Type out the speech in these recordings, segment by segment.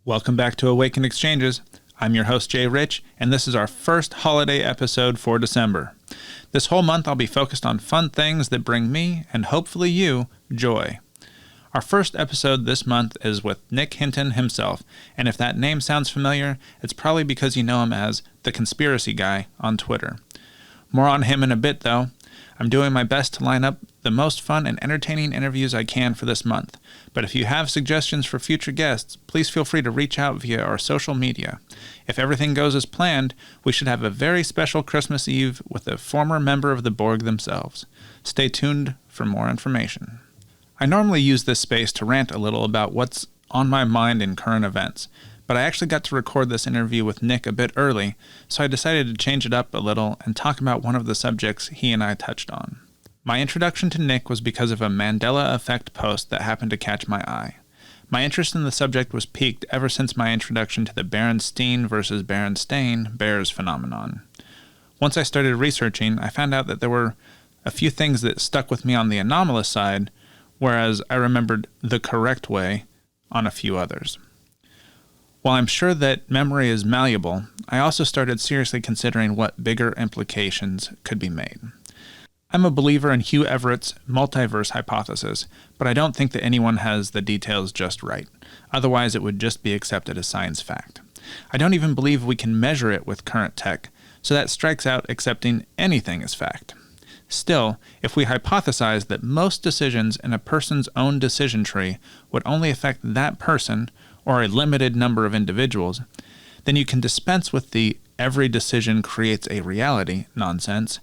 Welcome back to Awakened Exchanges. I'm your host, Jay Rich, and this is our first holiday episode for December. This whole month I'll be focused on fun things that bring me, and hopefully you, joy. Our first episode this month is with Nick Hinton himself, and if that name sounds familiar, it's probably because you know him as the Conspiracy Guy on Twitter. More on him in a bit, though. I'm doing my best to line up the most fun and entertaining interviews I can for this month, but if you have suggestions for future guests, please feel free to reach out via our social media. If everything goes as planned, we should have a very special Christmas Eve with a former member of the Borg themselves. Stay tuned for more information. I normally use this space to rant a little about what's on my mind in current events, but I actually got to record this interview with Nick a bit early, so I decided to change it up a little and talk about one of the subjects he and I touched on. My introduction to Nick was because of a Mandela Effect post that happened to catch my eye. My interest in the subject was piqued ever since my introduction to the Berenstain versus Berenstain Bears phenomenon. Once I started researching, I found out that there were a few things that stuck with me on the anomalous side, whereas I remembered the correct way on a few others. While I'm sure that memory is malleable, I also started seriously considering what bigger implications could be made. I'm a believer in Hugh Everett's multiverse hypothesis, but I don't think that anyone has the details just right. Otherwise, it would just be accepted as science fact. I don't even believe we can measure it with current tech, so that strikes out accepting anything as fact. Still, if we hypothesize that most decisions in a person's own decision tree would only affect that person, or a limited number of individuals, then you can dispense with the every decision creates a reality nonsense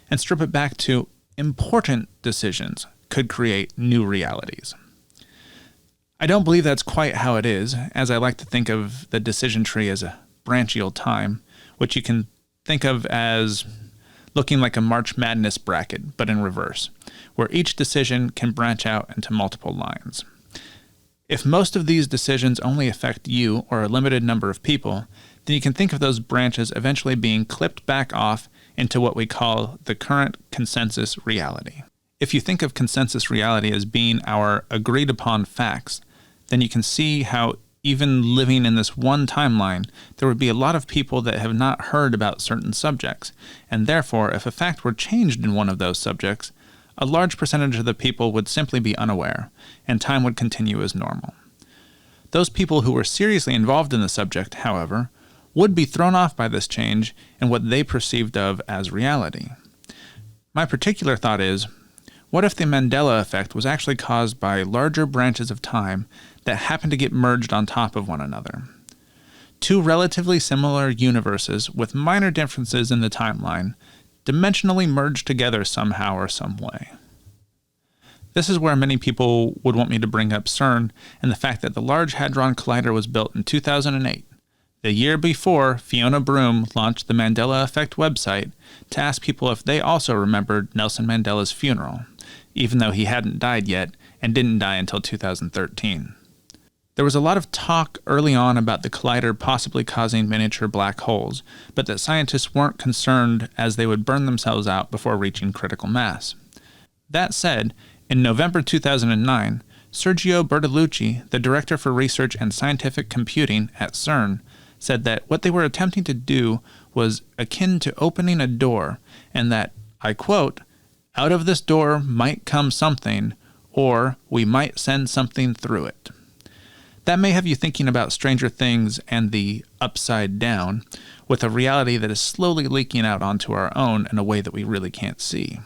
and strip it back to important decisions could create new realities. I don't believe that's quite how it is, as I like to think of the decision tree as a branchial time, which you can think of as looking like a March Madness bracket, but in reverse, where each decision can branch out into multiple lines. If most of these decisions only affect you or a limited number of people, then you can think of those branches eventually being clipped back off into what we call the current consensus reality. If you think of consensus reality as being our agreed upon facts, then you can see how even living in this one timeline, there would be a lot of people that have not heard about certain subjects, and therefore if a fact were changed in one of those subjects, a large percentage of the people would simply be unaware, and time would continue as normal. Those people who were seriously involved in the subject, however, would be thrown off by this change in what they perceived of as reality. My particular thought is, what if the Mandela effect was actually caused by larger branches of time that happen to get merged on top of one another? Two relatively similar universes with minor differences in the timeline dimensionally merged together somehow or some way. This is where many people would want me to bring up CERN and the fact that the Large Hadron Collider was built in 2008, the year before Fiona Broom launched the Mandela Effect website to ask people if they also remembered Nelson Mandela's funeral, even though he hadn't died yet and didn't die until 2013. There was a lot of talk early on about the collider possibly causing miniature black holes, but that scientists weren't concerned as they would burn themselves out before reaching critical mass. That said, in November 2009, Sergio Bertolucci, the Director for Research and Scientific Computing at CERN, said that what they were attempting to do was akin to opening a door, and that, I quote, "Out of this door might come something, or we might send something through it." That may have you thinking about Stranger Things and the upside down, with a reality that is slowly leaking out onto our own in a way that we really can't see.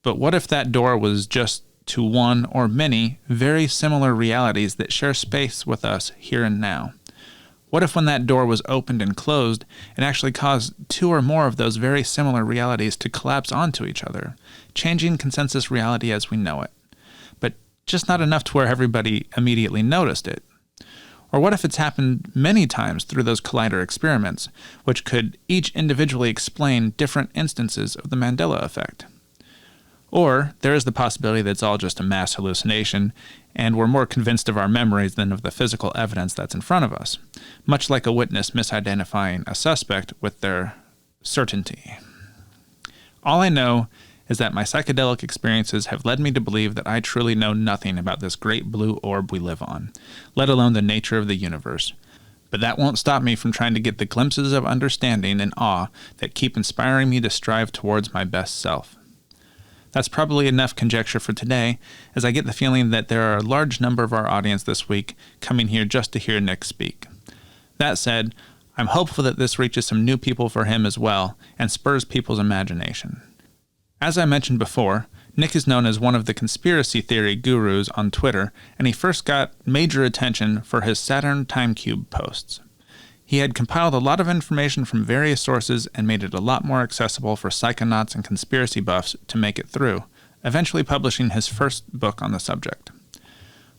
But what if that door was just to one or many very similar realities that share space with us here and now? What if when that door was opened and closed, it actually caused two or more of those very similar realities to collapse onto each other, changing consensus reality as we know it, but just not enough to where everybody immediately noticed it? Or what if it's happened many times through those collider experiments, which could each individually explain different instances of the Mandela effect? Or there is the possibility that it's all just a mass hallucination, and we're more convinced of our memories than of the physical evidence that's in front of us, much like a witness misidentifying a suspect with their certainty. All I know is that my psychedelic experiences have led me to believe that I truly know nothing about this great blue orb we live on, let alone the nature of the universe. But that won't stop me from trying to get the glimpses of understanding and awe that keep inspiring me to strive towards my best self. That's probably enough conjecture for today, as I get the feeling that there are a large number of our audience this week coming here just to hear Nick speak. That said, I'm hopeful that this reaches some new people for him as well, and spurs people's imagination. As I mentioned before, Nick is known as one of the conspiracy theory gurus on Twitter, and he first got major attention for his Saturn Time Cube posts. He had compiled a lot of information from various sources and made it a lot more accessible for psychonauts and conspiracy buffs to make it through, eventually publishing his first book on the subject.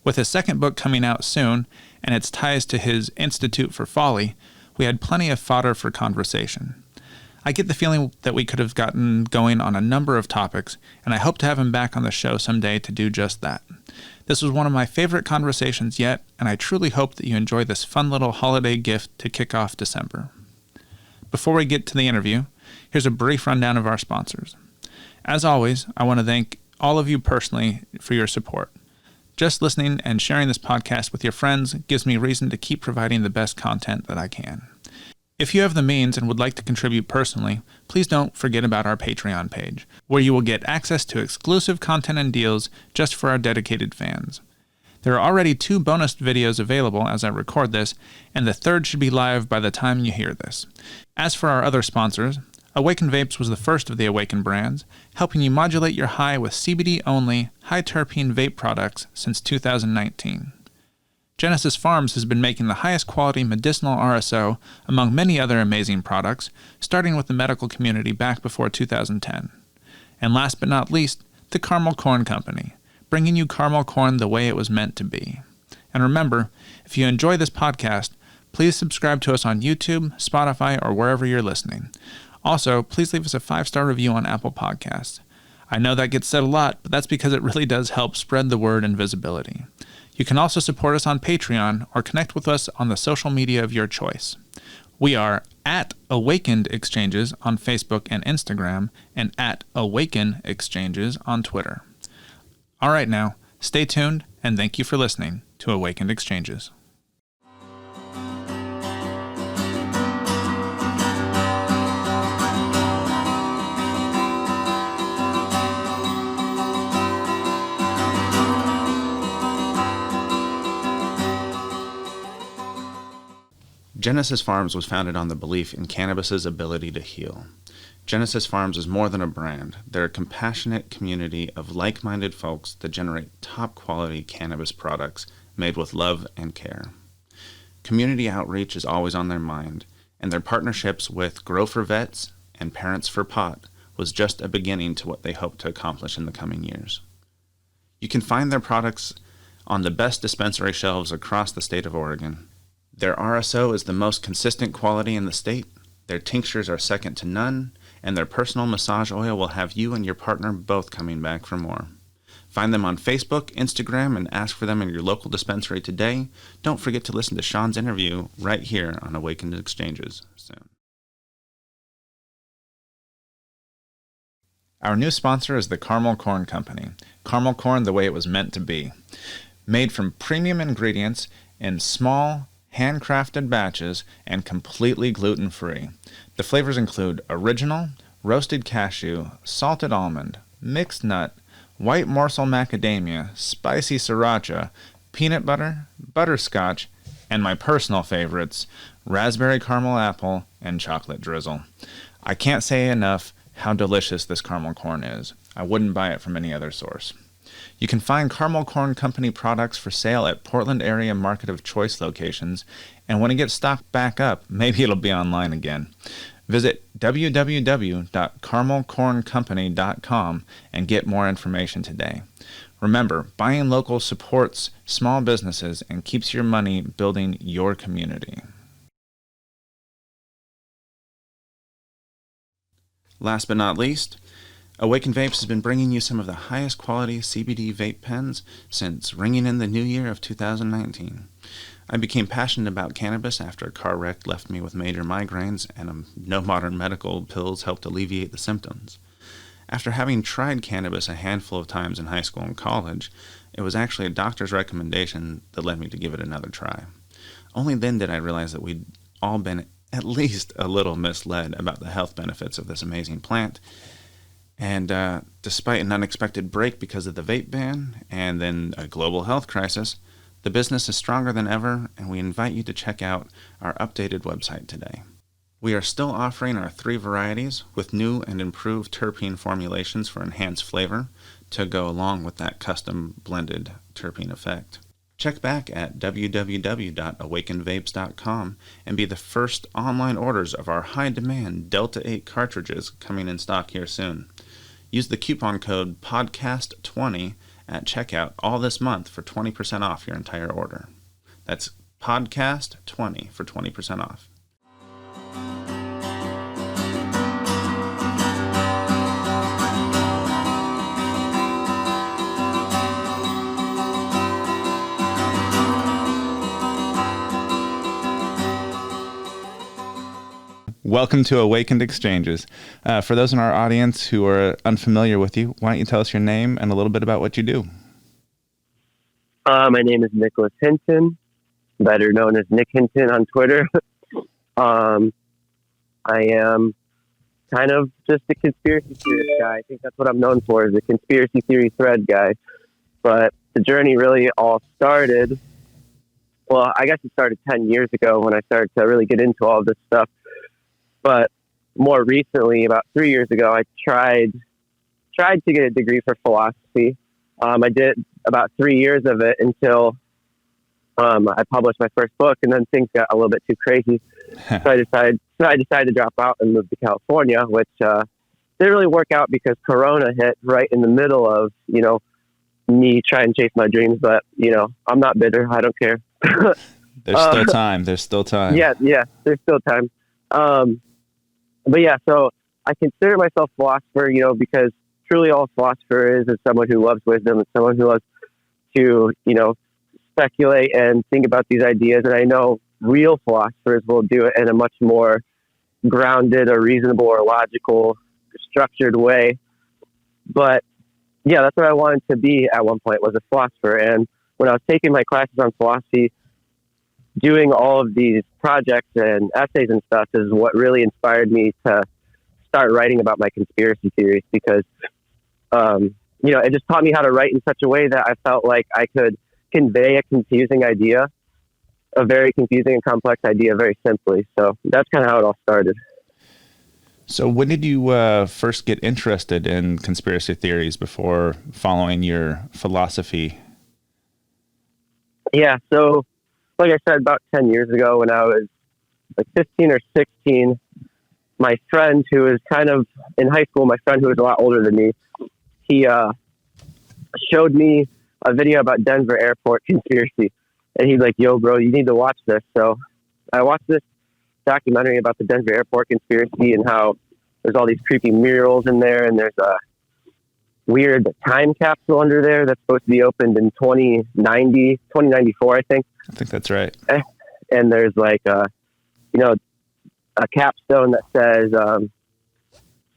With his second book coming out soon, and its ties to his Institute for Folly, we had plenty of fodder for conversation. I get the feeling that we could have gotten going on a number of topics, and I hope to have him back on the show someday to do just that. This was one of my favorite conversations yet, and I truly hope that you enjoy this fun little holiday gift to kick off December. Before we get to the interview, here's a brief rundown of our sponsors. As always, I want to thank all of you personally for your support. Just listening and sharing this podcast with your friends gives me reason to keep providing the best content that I can. If you have the means and would like to contribute personally, please don't forget about our Patreon page, where you will get access to exclusive content and deals just for our dedicated fans. There are already 2 bonus videos available as I record this, and the third should be live by the time you hear this. As for our other sponsors, Awakened Vapes was the first of the Awakened brands, helping you modulate your high with CBD-only, high-terpene vape products since 2019. Genesis Pharms has been making the highest quality medicinal RSO among many other amazing products, starting with the medical community back before 2010. And last but not least, the Caramel Corn Company, bringing you caramel corn the way it was meant to be. And remember, if you enjoy this podcast, please subscribe to us on YouTube, Spotify, or wherever you're listening. Also, please leave us a 5-star review on Apple Podcasts. I know that gets said a lot, but that's because it really does help spread the word and visibility. You can also support us on Patreon or connect with us on the social media of your choice. We are at Awakened Exchanges on Facebook and Instagram, and at Awaken Exchanges on Twitter. All right now, stay tuned, and thank you for listening to Awakened Exchanges. Genesis Pharms was founded on the belief in cannabis's ability to heal. Genesis Pharms is more than a brand. They're a compassionate community of like-minded folks that generate top-quality cannabis products made with love and care. Community outreach is always on their mind, and their partnerships with Grow for Vets and Parents for Pot was just a beginning to what they hope to accomplish in the coming years. You can find their products on the best dispensary shelves across the state of Oregon. Their RSO is the most consistent quality in the state, their tinctures are second to none, and their personal massage oil will have you and your partner both coming back for more. Find them on Facebook, Instagram, and ask for them in your local dispensary today. Don't forget to listen to Sean's interview right here on Awakened Exchanges soon. Our new sponsor is the Caramel Corn Company. Caramel corn the way it was meant to be. Made from premium ingredients in small, handcrafted batches and completely gluten-free. The flavors include original, roasted cashew, salted almond, mixed nut, white morsel macadamia, spicy sriracha, peanut butter, butterscotch, and my personal favorites, raspberry caramel apple and chocolate drizzle. I can't say enough how delicious this caramel corn is. I wouldn't buy it from any other source. You can find Caramel Corn Company products for sale at Portland area Market of Choice locations, and when it gets stocked back up, maybe it'll be online again. Visit www.caramelcorncompany.com and get more information today. Remember, buying local supports small businesses and keeps your money building your community. Last but not least, Awakened Vapes has been bringing you some of the highest quality CBD vape pens since ringing in the new year of 2019. I became passionate about cannabis after a car wreck left me with major migraines, and no modern medical pills helped alleviate the symptoms. After having tried cannabis a handful of times in high school and college, it was actually a doctor's recommendation that led me to give it another try. Only then did I realize that we'd all been at least a little misled about the health benefits of this amazing plant. And despite an unexpected break because of the vape ban and then a global health crisis, the business is stronger than ever, and we invite you to check out our updated website today. We are still offering our 3 varieties with new and improved terpene formulations for enhanced flavor to go along with that custom blended terpene effect. Check back at www.awakenedvapes.com and be the first online orders of our high-demand Delta 8 cartridges coming in stock here soon. Use the coupon code PODCAST20 at checkout all this month for 20% off your entire order. That's PODCAST20 for 20% off. Welcome to Awakened Exchanges. For those in our audience who are unfamiliar with you, why don't you tell us your name and a little bit about what you do? My name is Nicholas Hinton, better known as Nick Hinton on Twitter. I am kind of just a conspiracy theorist guy. I think that's what I'm known for, is a conspiracy theory thread guy. But the journey really all started, well, I guess it started 10 years ago when I started to really get into all this stuff. But more recently, about 3 years ago, I tried to get a degree for philosophy. I did about 3 years of it until I published my first book, and then things got a little bit too crazy. So I decided to drop out and move to California, which didn't really work out because Corona hit right in the middle of, me trying to chase my dreams. But, I'm not bitter. I don't care. There's still time. There's still time. Yeah, there's still time. But yeah, so I consider myself a philosopher, because truly all a philosopher is someone who loves wisdom and someone who loves to, speculate and think about these ideas. And I know real philosophers will do it in a much more grounded or reasonable or logical, structured way. But yeah, that's what I wanted to be at one point, was a philosopher. And when I was taking my classes on philosophy, doing all of these projects and essays and stuff is what really inspired me to start writing about my conspiracy theories, because, it just taught me how to write in such a way that I felt like I could convey a confusing idea, a very confusing and complex idea, very simply. So that's kind of how it all started. So when did you first get interested in conspiracy theories before following your philosophy? Yeah, so like I said, about 10 years ago when I was like 15 or 16, my friend who was kind of in high school, my friend who was a lot older than me, he showed me a video about Denver airport conspiracy. And he's like, yo, bro, you need to watch this. So I watched this documentary about the Denver airport conspiracy and how there's all these creepy murals in there. And there's a weird time capsule under there that's supposed to be opened in 2094, I think. I think that's right. And there's like, a capstone that says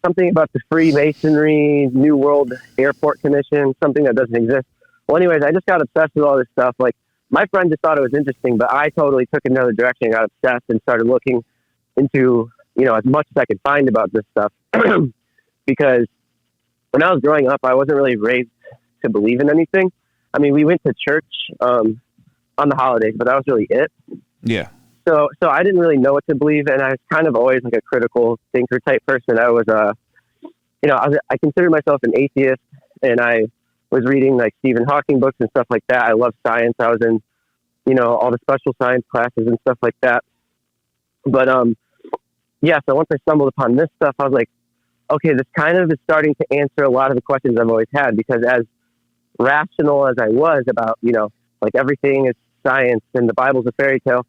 something about the Freemasonry New World Airport Commission, something that doesn't exist. Well, anyways, I just got obsessed with all this stuff. Like, my friend just thought it was interesting, but I totally took another direction and got obsessed and started looking into, as much as I could find about this stuff. Because when I was growing up, I wasn't really raised to believe in anything. I mean, we went to church on the holidays, but that was really it. Yeah. So I didn't really know what to believe, and I was kind of always like a critical thinker type person. I was, I considered myself an atheist, and I was reading like Stephen Hawking books and stuff like that. I love science. I was in, all the special science classes and stuff like that. But so once I stumbled upon this stuff, I was like, okay, this kind of is starting to answer a lot of the questions I've always had, because as rational as I was about, like everything is science and the Bible's a fairy tale,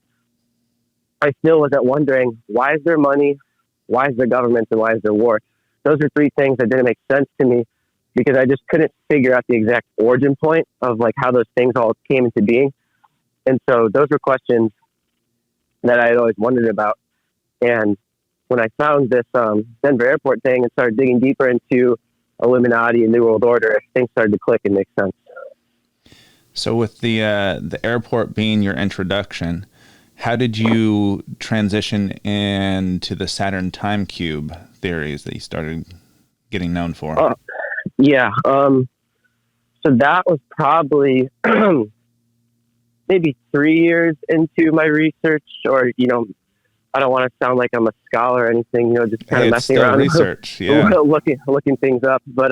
I still was wondering, why is there money? Why is there government? And why is there war? Those are three things that didn't make sense to me, because I just couldn't figure out the exact origin point of like how those things all came into being. And so those were questions that I had always wondered about. And when I found this Denver airport thing and started digging deeper into Illuminati and New World Order, things started to click and make sense. So with the airport being your introduction, How did you transition into the Saturn time cube theories that you started getting known for? Yeah. So that was probably maybe 3 years into my research, or, I don't want to sound like I'm a scholar or anything, just kind of messing around, research, yeah. looking things up. But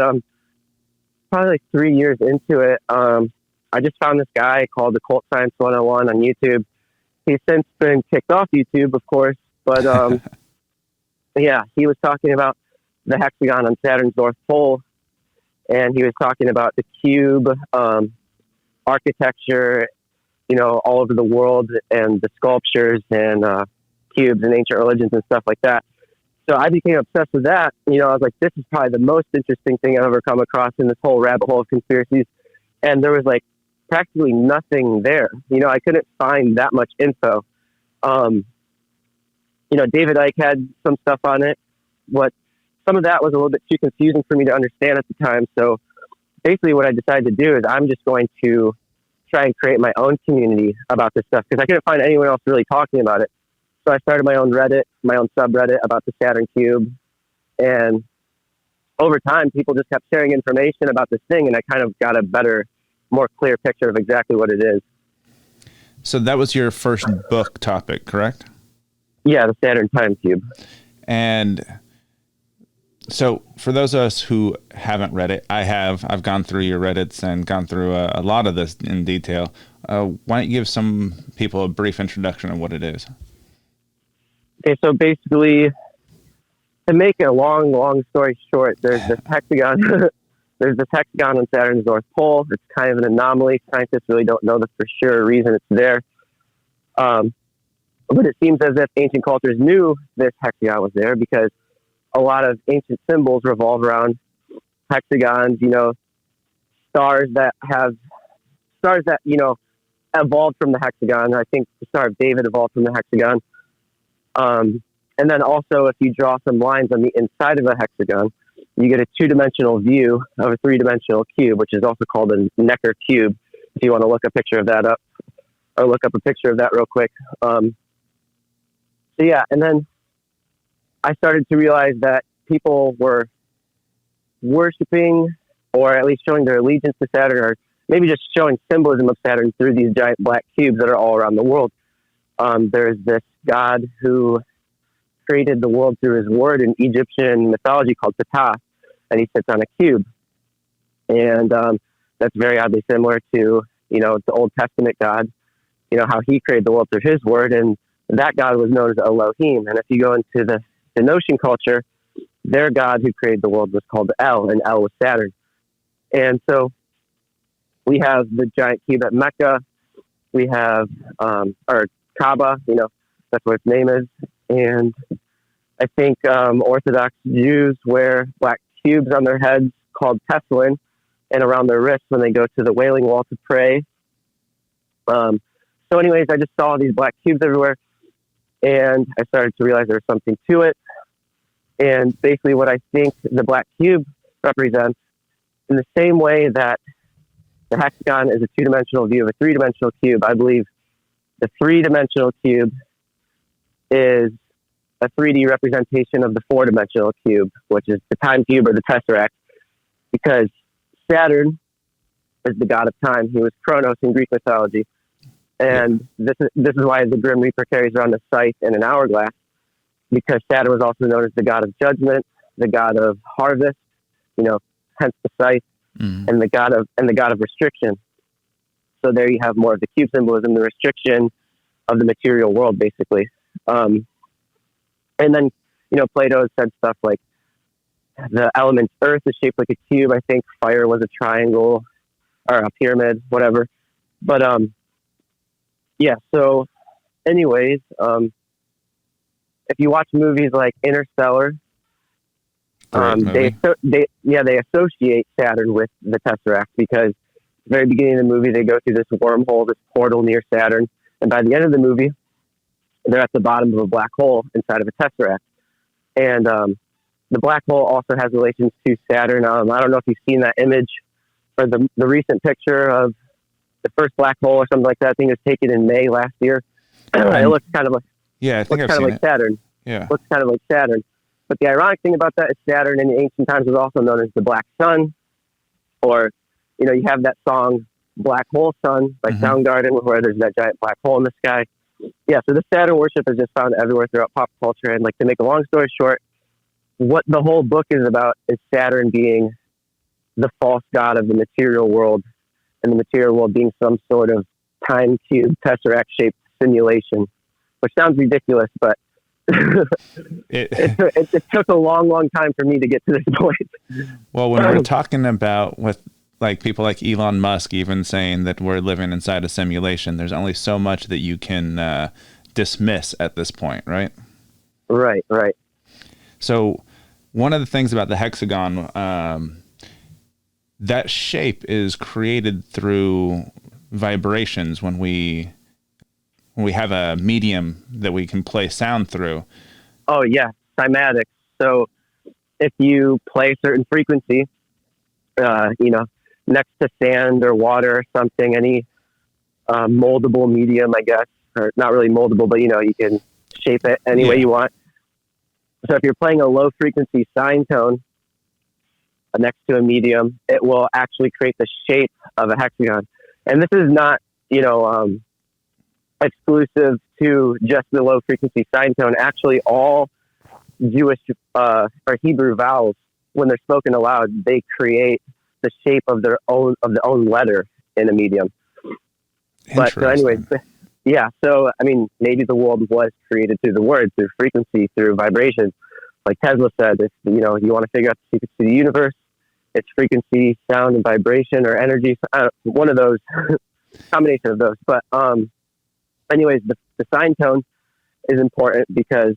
probably like 3 years into it, I just found this guy called Occult Science 101 on YouTube. He's since been kicked off YouTube, of course, but yeah, he was talking about the hexagon on Saturn's North Pole, and he was talking about the cube architecture, all over the world, and the sculptures and cubes and ancient religions and stuff like that. So I became obsessed with that. I was like, this is probably the most interesting thing I've ever come across in this whole rabbit hole of conspiracies. And there was like practically nothing there. I couldn't find that much info. David Icke had some stuff on it, but some of that was a little bit too confusing for me to understand at the time. So basically what I decided to do is I'm just going to try and create my own community about this stuff, because I couldn't find anyone else really talking about it. So I started my own Reddit, my own subreddit about the Saturn cube. And over time, people just kept sharing information about this thing, and I kind of got a better, more clear picture of exactly what it is. So that was your first book topic, correct? Yeah, the Saturn time cube. And so for those of us who haven't read it, I've gone through your Reddits and gone through a lot of this in detail. Why don't you give some people a brief introduction of what it is? Okay, so basically, to make a long story short, there's this hexagon. There's this hexagon on Saturn's North Pole. It's kind of an anomaly. Scientists really don't know the for sure reason it's there. But it seems as if ancient cultures knew this hexagon was there, because a lot of ancient symbols revolve around hexagons, stars that evolved from the hexagon. I think the Star of David evolved from the hexagon. And then also, if you draw some lines on the inside of a hexagon, you get a two-dimensional view of a three-dimensional cube, which is also called a Necker cube, if you want to look a picture of that up, or look up a picture of that real quick. So yeah, and then I started to realize that people were worshiping, or at least showing their allegiance to Saturn, or maybe just showing symbolism of Saturn through these giant black cubes that are all around the world. There's this god who created the world through his word in Egyptian mythology called Ptah, and he sits on a cube. And that's very oddly similar to, the Old Testament God, how he created the world through his word, and that God was known as Elohim. And if you go into the Notion culture, their God who created the world was called El, and El was Saturn. And so we have the giant cube at Mecca. We have, or Kaaba, that's what its name is. And I think Orthodox Jews wear black cubes on their heads called tefillin, and around their wrists when they go to the Wailing Wall to pray. So anyways, I just saw these black cubes everywhere, and I started to realize there was something to it. And basically what I think the black cube represents, in the same way that the hexagon is a two-dimensional view of a three-dimensional cube, I believe the three-dimensional cube is a 3D representation of the four-dimensional cube, which is the time cube or the tesseract, because Saturn is the god of time. He was Kronos in Greek mythology. And this is why the Grim Reaper carries around a scythe and an hourglass, because Saturn was also known as the god of judgment, the god of harvest, hence the scythe, and the god of restriction. So there you have more of the cube symbolism, the restriction of the material world, basically. And then, Plato said stuff like the element earth is shaped like a cube. I think fire was a triangle or a pyramid, whatever. But, yeah, so anyways, if you watch movies like Interstellar, they associate Saturn with the Tesseract, because at the very beginning of the movie, they go through this wormhole, this portal near Saturn. And by the end of the movie, they're at the bottom of a black hole inside of a Tesseract. And the black hole also has relations to Saturn. I don't know if you've seen that image, or the recent picture of the first black hole or something like that. I think it was taken in May last year. It looks kind of like I think I've seen it. Saturn. Yeah. Looks kind of like Saturn. But the ironic thing about that is Saturn in the ancient times was also known as the Black Sun, or, you have that song Black Hole Sun by Soundgarden, where there's that giant black hole in the sky. Yeah, so the Saturn worship is just found everywhere throughout pop culture. And like, to make a long story short, what the whole book is about is Saturn being the false god of the material world, and the material world being some sort of time cube, tesseract shaped simulation, which sounds ridiculous, but it took a long time for me to get to this point. Well, when we're talking about with like people like Elon Musk even saying that we're living inside a simulation, there's only so much that you can dismiss at this point, right? Right. So one of the things about the hexagon, that shape is created through vibrations when we have a medium that we can play sound through. Oh yeah, cymatics. So if you play a certain frequency, next to sand or water or something, any moldable medium, I guess, or not really moldable, but you can shape it any way you want. So if you're playing a low frequency sine tone next to a medium, it will actually create the shape of a hexagon. And this is not, exclusive to just the low frequency sine tone. Actually, all Jewish or Hebrew vowels, when they're spoken aloud, they create the shape of the own letter in a medium. But so anyways, yeah. So I mean, maybe the world was created through the word, through frequency, through vibration. Like Tesla said, if you want to figure out the secrets to the universe, it's frequency, sound, and vibration, or energy. One of those, combination of those. But anyways, the sine tone is important because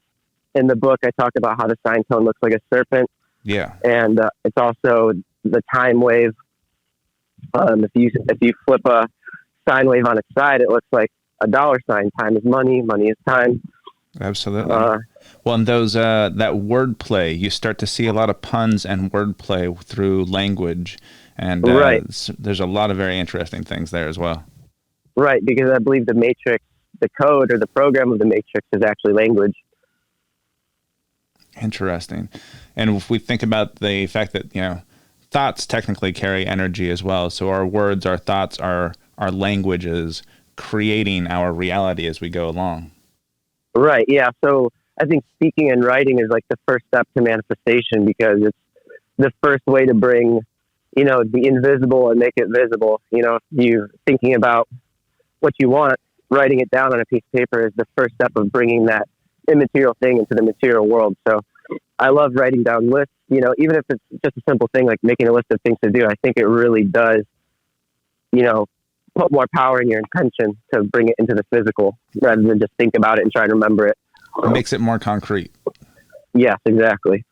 in the book I talk about how the sine tone looks like a serpent. Yeah. And it's also the time wave. If you flip a sine wave on its side, it looks like a dollar sign. Time is money. Money is time. Absolutely. Well, and those that wordplay, you start to see a lot of puns and wordplay through language, and there's a lot of very interesting things there as well. Right, because I believe the matrix, the code or the program of the matrix, is actually language. Interesting. And if we think about the fact that thoughts technically carry energy as well, so our words, our thoughts, our languages creating our reality as we go along. Right. Yeah. So I think speaking and writing is like the first step to manifestation, because it's the first way to bring, the invisible and make it visible. If you're thinking about what you want, writing it down on a piece of paper is the first step of bringing that immaterial thing into the material world. So I love writing down lists, even if it's just a simple thing like making a list of things to do. I think it really does, put more power in your intention to bring it into the physical rather than just think about it and try to remember it. It makes it more concrete. Yes, exactly.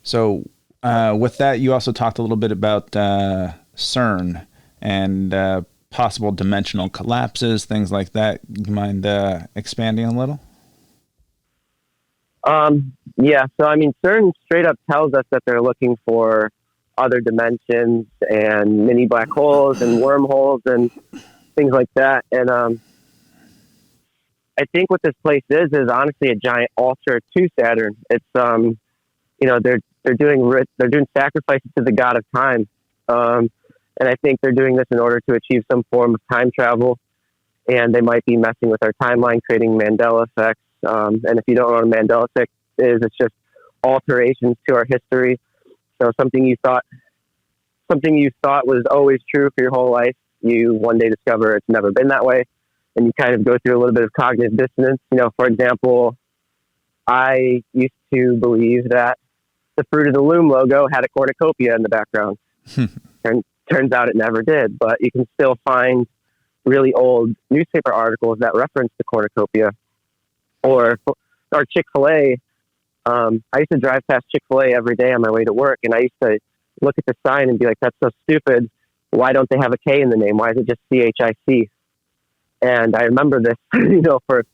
So with that, you also talked a little bit about CERN and possible dimensional collapses, things like that. You mind expanding a little? Yeah. So, I mean, CERN straight up tells us that they're looking for other dimensions and mini black holes and wormholes and things like that. And I think what this place is honestly a giant altar to Saturn. It's they're doing sacrifices to the god of time, and I think they're doing this in order to achieve some form of time travel. And they might be messing with our timeline, creating Mandela effects. And if you don't know what a Mandela effect is, it's just alterations to our history. So something you thought was always true for your whole life, you one day discover it's never been that way, and you kind of go through a little bit of cognitive dissonance. For example, I used to believe that the Fruit of the Loom logo had a cornucopia in the background. Turns out it never did, but you can still find really old newspaper articles that reference the cornucopia. Or Chick-fil-A. I used to drive past Chick-fil-A every day on my way to work, and I used to look at the sign and be like, that's so stupid. Why don't they have a K in the name? Why is it just CHIC? And I remember this, for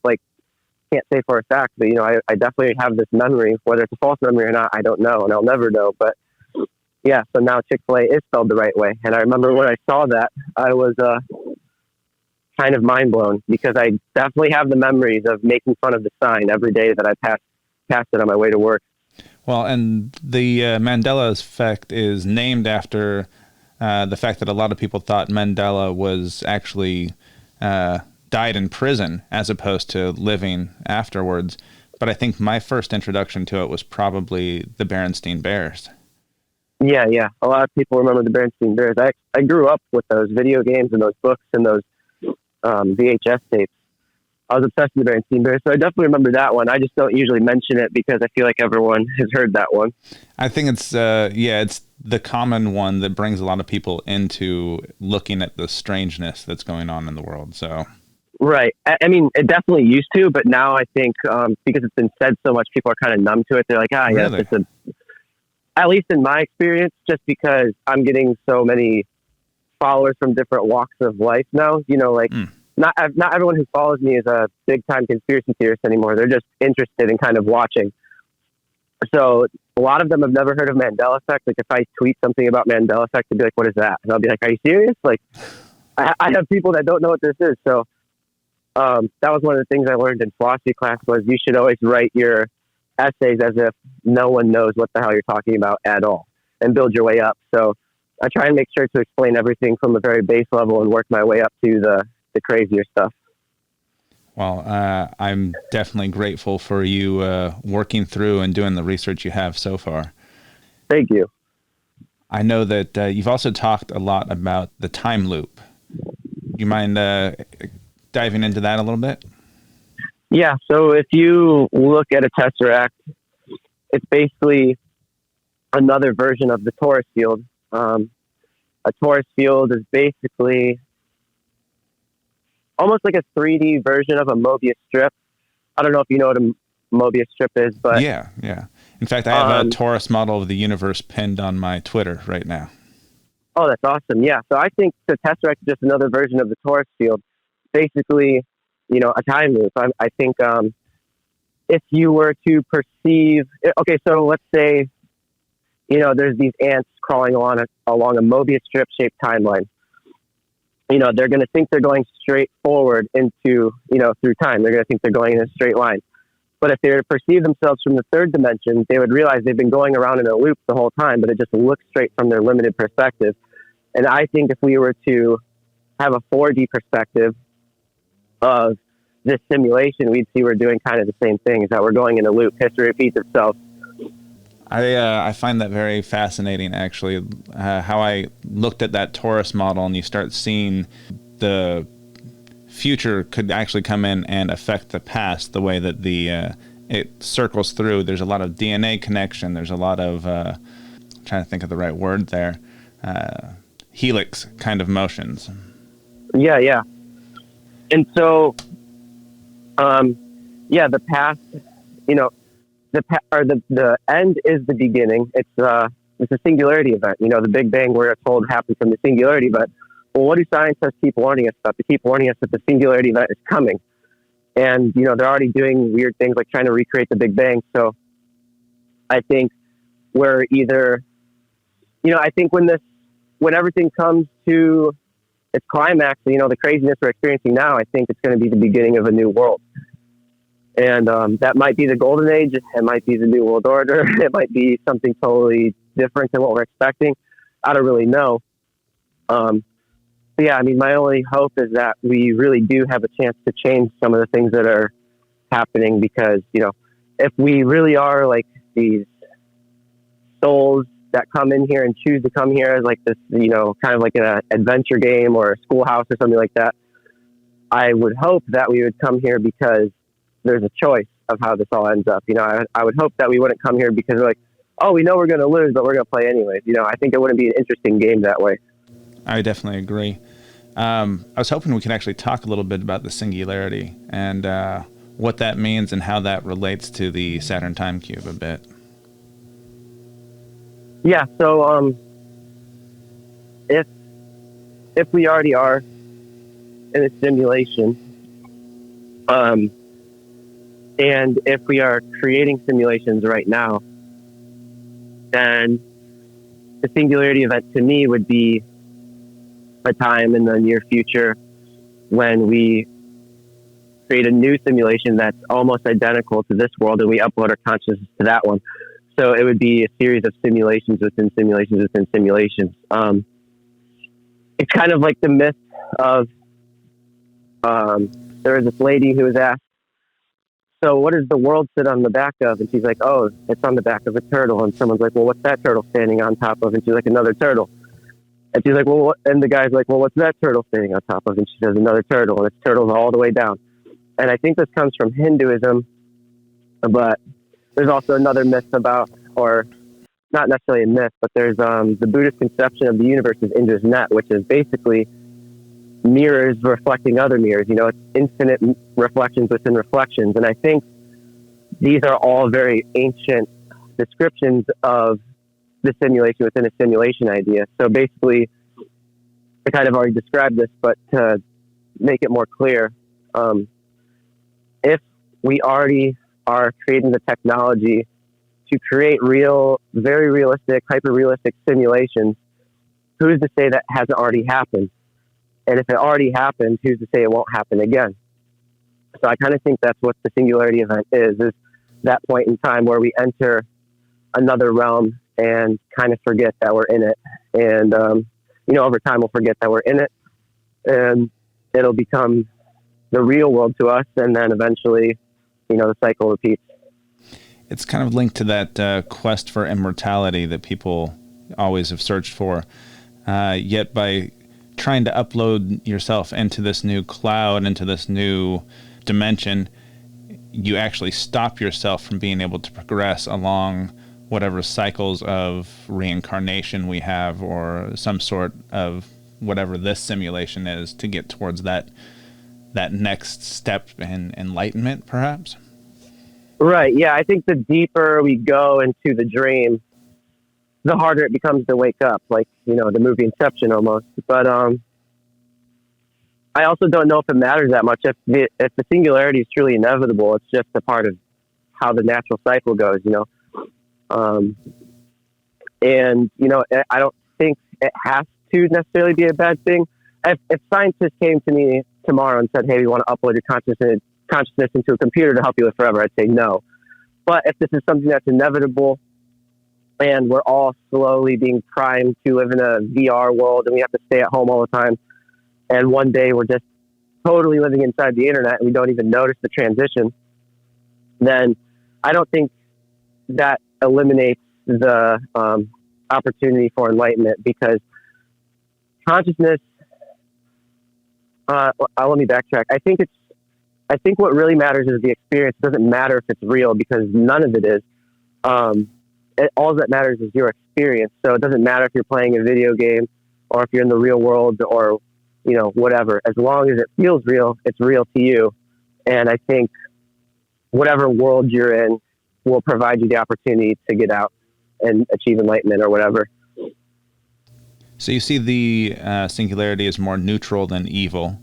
can't say for a fact, but, I definitely have this memory. Whether it's a false memory or not, I don't know, and I'll never know. But, yeah, so now Chick-fil-A is spelled the right way. And I remember when I saw that, I was kind of mind blown because I definitely have the memories of making fun of the sign every day that I passed it on my way to work. Well, and the Mandela effect is named after the fact that a lot of people thought Mandela was actually died in prison as opposed to living afterwards. But I think my first introduction to it was probably the Berenstain Bears. Yeah. A lot of people remember the Berenstain Bears. I grew up with those video games and those books and those VHS tapes. I was obsessed with the Berenstain Bears, so I definitely remember that one. I just don't usually mention it because I feel like everyone has heard that one. I think it's it's the common one that brings a lot of people into looking at the strangeness that's going on in the world. So, right. I mean, it definitely used to, but now I think because it's been said so much, people are kind of numb to it. They're like, really? it's at least in my experience, just because I'm getting so many followers from different walks of life now. Not everyone who follows me is a big time conspiracy theorist anymore. They're just interested in kind of watching. So a lot of them have never heard of Mandela effect. Like if I tweet something about Mandela effect, they'll be like, "What is that?" And I'll be like, "Are you serious?" Like I have people that don't know what this is. So that was one of the things I learned in philosophy class was you should always write your essays as if no one knows what the hell you're talking about at all and build your way up. So I try and make sure to explain everything from a very base level and work my way up to the crazier stuff. Well, I'm definitely grateful for you working through and doing the research you have so far. Thank you. I know that you've also talked a lot about the time loop. You mind diving into that a little bit? Yeah. So if you look at a tesseract, it's basically another version of the torus field. A torus field is basically almost like a 3D version of a Mobius strip. I don't know if you know what a Mobius strip is, but yeah. In fact, I have a torus model of the universe pinned on my Twitter right now. Oh, that's awesome. Yeah. So I think the tesseract is just another version of the torus field. Basically, a time loop. I think if you were to perceive, okay, so let's say, there's these ants crawling along a Mobius strip shaped timeline. They're going to think they're going straight forward into, through time. They're going to think they're going in a straight line. But if they were to perceive themselves from the third dimension, they would realize they've been going around in a loop the whole time, but it just looks straight from their limited perspective. And I think if we were to have a 4D perspective of this simulation, we'd see we're doing kind of the same thing, is that we're going in a loop. History repeats itself. I find that very fascinating, actually, how I looked at that torus model and you start seeing the future could actually come in and affect the past the way that it circles through. There's a lot of DNA connection. There's a lot of, I'm trying to think of the right word there, helix kind of motions. Yeah. And so, the past, the end is the beginning. It's a singularity event. The Big Bang, we're told, happened from the singularity event. Well, what do scientists keep warning us about? They keep warning us that the singularity event is coming. And, they're already doing weird things like trying to recreate the Big Bang. So I think we're either, I think when everything comes to its climax, the craziness we're experiencing now, I think it's going to be the beginning of a new world. And that might be the golden age. It might be the new world order. It might be something totally different than what we're expecting. I don't really know. My only hope is that we really do have a chance to change some of the things that are happening, because, if we really are like these souls that come in here and choose to come here as like this, kind of like an adventure game or a schoolhouse or something like that, I would hope that we would come here because there's a choice of how this all ends up. I would hope that we wouldn't come here because we're like, oh, we know we're going to lose, but we're going to play anyways. I think it wouldn't be an interesting game that way. I definitely agree. I was hoping we could actually talk a little bit about the singularity and what that means and how that relates to the Saturn Time Cube a bit. Yeah. So, if we already are in a simulation, and if we are creating simulations right now, then the singularity event to me would be a time in the near future when we create a new simulation that's almost identical to this world, and we upload our consciousness to that one. So it would be a series of simulations within simulations within simulations. It's kind of like the myth of, there was this lady who was asked, so what does the world sit on the back of? And she's like, oh, it's on the back of a turtle. And someone's like, well, what's that turtle standing on top of? And she's like, another turtle. And she's like, well, what? And the guy's like, well, what's that turtle standing on top of? And she says, another turtle. And it's turtles all the way down. And I think this comes from Hinduism, but there's also another myth about, or not necessarily a myth, but there's the Buddhist conception of the universe as Indra's net, which is basically mirrors reflecting other mirrors. You know, it's infinite reflections within reflections. And I think these are all very ancient descriptions of the simulation within a simulation idea. So basically, I kind of already described this, but to make it more clear, if we already are creating the technology to create real, very realistic, hyper-realistic simulations, who's to say that hasn't already happened? And if it already happened, who's to say it won't happen again? So I kind of think that's what the singularity event is that point in time where we enter another realm and kind of forget that we're in it. And, over time we'll forget that we're in it, and it'll become the real world to us. And then eventually, the cycle repeats. It's kind of linked to that quest for immortality that people always have searched for. Yet by trying to upload yourself into this new cloud, into this new dimension, you actually stop yourself from being able to progress along whatever cycles of reincarnation we have, or some sort of whatever this simulation is, to get towards that next step in enlightenment, perhaps? Right. Yeah. I think the deeper we go into the dream, the harder it becomes to wake up, like, the movie Inception almost. But I also don't know if it matters that much. If the singularity is truly inevitable, it's just a part of how the natural cycle goes, And, I don't think it has to necessarily be a bad thing. If scientists came to me tomorrow and said, hey, we want to upload your consciousness into a computer to help you live forever, I'd say no. But if this is something that's inevitable, and we're all slowly being primed to live in a VR world, and we have to stay at home all the time, and one day we're just totally living inside the internet and we don't even notice the transition, then I don't think that eliminates the opportunity for enlightenment, because consciousness, let me backtrack. I think what really matters is the experience. It doesn't matter if it's real, because none of it is. All that matters is your experience. So it doesn't matter if you're playing a video game or if you're in the real world, or, whatever. As long as it feels real, it's real to you. And I think whatever world you're in will provide you the opportunity to get out and achieve enlightenment or whatever. So you see the singularity is more neutral than evil.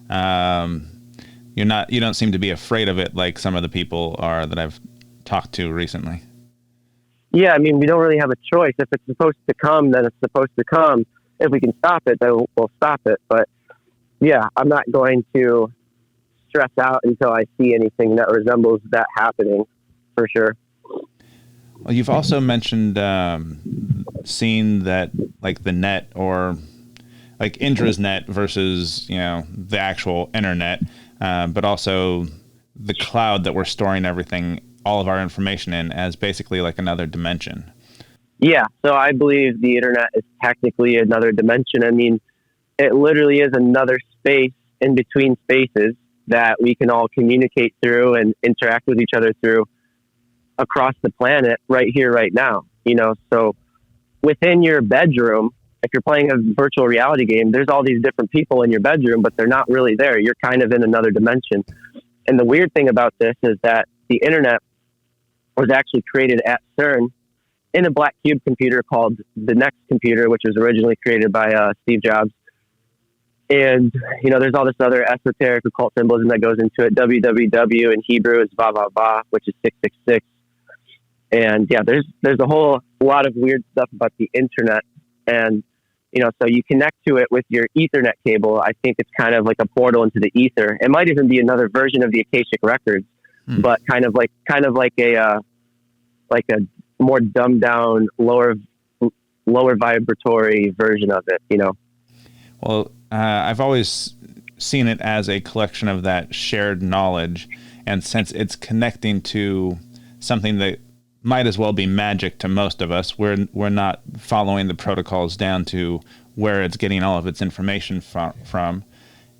You don't seem to be afraid of it like some of the people are that I've talked to recently. Yeah, I mean, we don't really have a choice. If it's supposed to come, then it's supposed to come. If we can stop it, then we'll stop it. But yeah, I'm not going to stress out until I see anything that resembles that happening, for sure. Well, you've also mentioned seeing that, like, the net, or like Indra's net versus, the actual internet, but also the cloud that we're storing everything, all of our information in, as basically like another dimension. Yeah, so I believe the internet is technically another dimension. I mean, it literally is another space in between spaces that we can all communicate through and interact with each other through across the planet right here, right now. So within your bedroom, if you're playing a virtual reality game, there's all these different people in your bedroom, but they're not really there. You're kind of in another dimension. And the weird thing about this is that the internet was actually created at CERN in a black cube computer called the Next computer, which was originally created by Steve Jobs. And, there's all this other esoteric occult symbolism that goes into it. www in Hebrew is va va va, which is 666. And yeah, there's a whole lot of weird stuff about the internet. And So you connect to it with your Ethernet cable. I think it's kind of like a portal into the ether. It might even be another version of the Akashic Records, but kind of like a more dumbed down, lower vibratory version of it. Well, I've always seen it as a collection of that shared knowledge, and since it's connecting to something that might as well be magic to most of us, we're not following the protocols down to where it's getting all of its information from.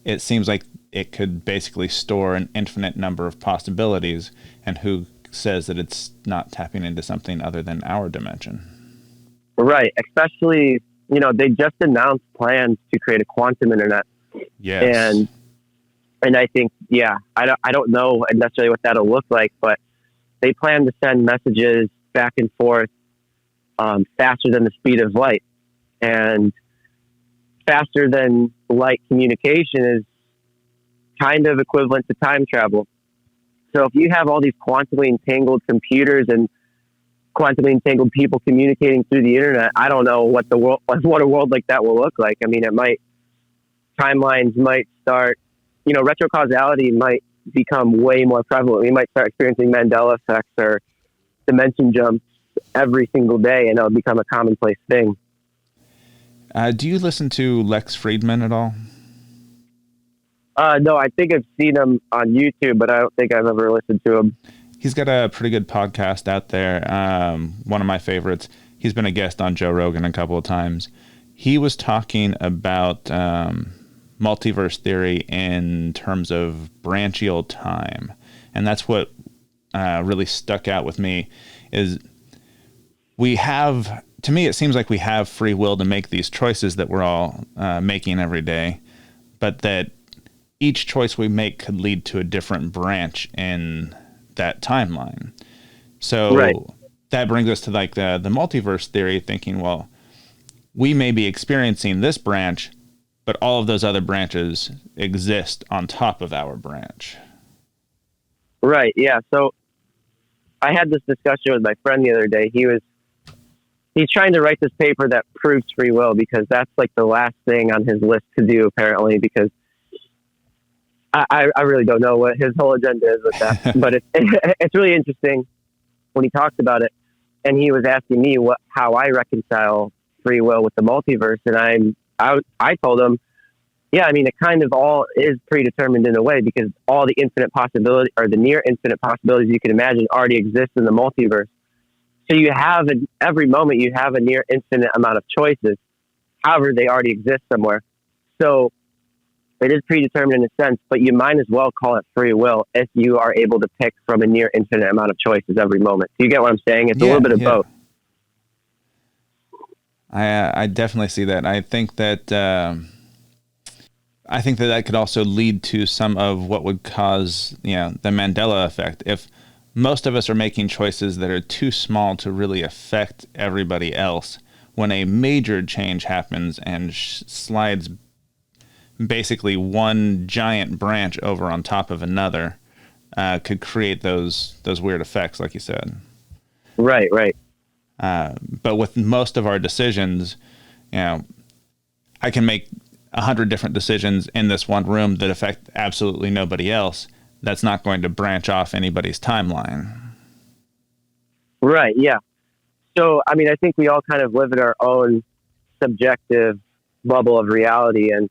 It seems like it could basically store an infinite number of possibilities, and who says that it's not tapping into something other than our dimension? Right. Especially, they just announced plans to create a quantum internet. Yes. And I think, I don't know necessarily what that'll look like, but they plan to send messages back and forth faster than the speed of light. And faster than light communication is kind of equivalent to time travel. So if you have all these quantumly entangled computers and quantumly entangled people communicating through the internet, I don't know what a world like that will look like. I mean, timelines might start, retrocausality might become way more prevalent. We might start experiencing Mandela effects or dimension jumps every single day, and it'll become a commonplace thing. Do you listen to Lex Friedman at all? No, I think I've seen him on YouTube, but I don't think I've ever listened to him. He's got a pretty good podcast out there. One of my favorites. He's been a guest on Joe Rogan a couple of times. He was talking about multiverse theory in terms of branchial time. And that's what really stuck out with me is to me, it seems like we have free will to make these choices that we're all making every day, but that each choice we make could lead to a different branch in that timeline. So right. That brings us to like the multiverse theory, thinking, well, we may be experiencing this branch, but all of those other branches exist on top of our branch. Right. Yeah. So I had this discussion with my friend the other day. He's trying to write this paper that proves free will, because that's like the last thing on his list to do, apparently, because I really don't know what his whole agenda is with that, but it's really interesting when he talks about it. And he was asking me how I reconcile free will with the multiverse. And I told him, yeah, I mean, it kind of all is predetermined in a way, because all the infinite possibility or the near infinite possibilities you can imagine already exist in the multiverse. So every moment you have a near infinite amount of choices. However, they already exist somewhere. So it is predetermined in a sense, but you might as well call it free will if you are able to pick from a near infinite amount of choices every moment. Do you get what I'm saying? It's a little bit of both. I definitely see that. I think that could also lead to some of what would cause, the Mandela effect. If most of us are making choices that are too small to really affect everybody else, when a major change happens and slides basically one giant branch over on top of another, could create those weird effects, like you said. Right. But with most of our decisions, I can make 100 different decisions in this one room that affect absolutely nobody else. That's not going to branch off anybody's timeline. Right. Yeah. So, I mean, I think we all kind of live in our own subjective bubble of reality, and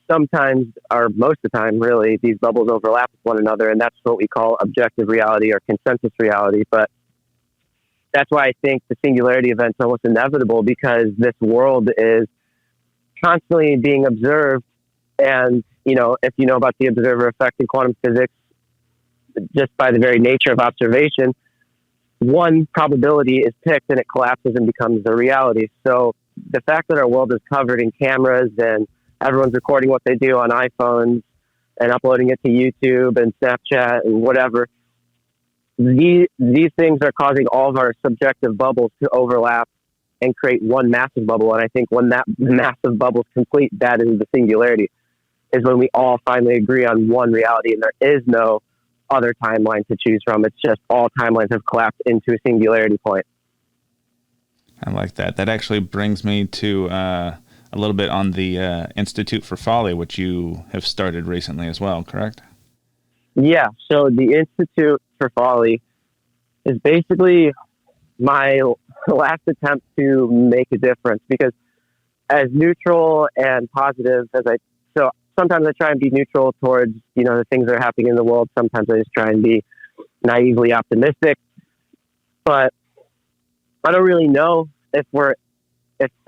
sometimes, or most of the time, really, these bubbles overlap with one another, and that's what we call objective reality or consensus reality. But that's why I think the singularity event's almost inevitable, because this world is constantly being observed. And, if you know about the observer effect in quantum physics, just by the very nature of observation, one probability is picked and it collapses and becomes the reality. So the fact that our world is covered in cameras and everyone's recording what they do on iPhones and uploading it to YouTube and Snapchat and whatever, these things are causing all of our subjective bubbles to overlap and create one massive bubble. And I think when that massive bubble is complete, that is the singularity, is when we all finally agree on one reality and there is no other timeline to choose from. It's just all timelines have collapsed into a singularity point. I like that. That actually brings me to a little bit on the Institute for Folly, which you have started recently as well, correct? Yeah. So the Institute for Folly is basically my last attempt to make a difference, because as neutral and positive so sometimes I try and be neutral towards, the things that are happening in the world. Sometimes I just try and be naively optimistic, but I don't really know if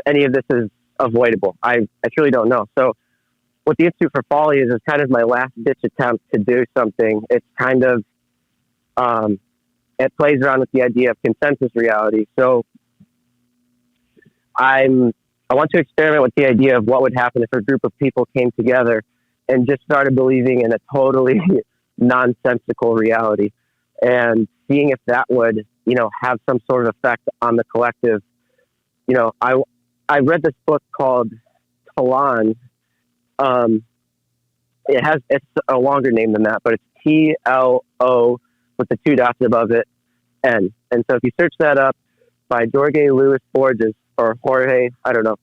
any of this is avoidable. I truly don't know. So what the Institute for Folly is kind of my last ditch attempt to do something. It's kind of, it plays around with the idea of consensus reality. So I want to experiment with the idea of what would happen if a group of people came together and just started believing in a totally nonsensical reality, and seeing if that would, have some sort of effect on the collective. I read this book called Talon. It's a longer name than that, but it's TLO with the 2 dots above it, N. And so if you search that up, by Jorge Luis Borges, or Jorge, I don't know.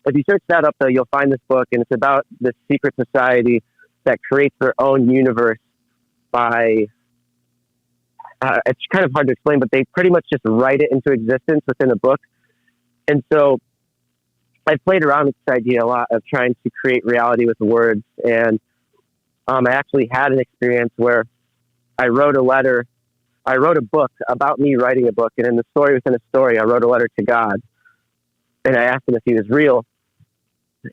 If you search that up, though, you'll find this book, and it's about this secret society that creates their own universe by, it's kind of hard to explain, but they pretty much just write it into existence within a book. And so I played around with this idea a lot of trying to create reality with words. And I actually had an experience where I wrote a book about me writing a book. And in the story within a story, I wrote a letter to God. And I asked him if he was real.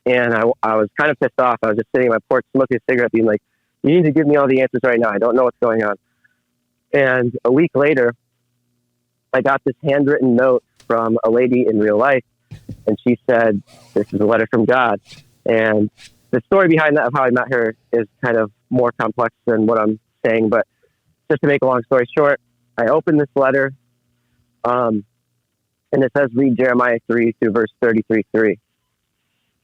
And I was kind of pissed off. I was just sitting on my porch smoking a cigarette being like, you need to give me all the answers right now. I don't know what's going on. And a week later, I got this handwritten note from a lady in real life. And she said, this is a letter from God. And the story behind that of how I met her is kind of more complex than what I'm saying. But just to make a long story short, I opened this letter, and it says, read Jeremiah 3 through verse 33:3.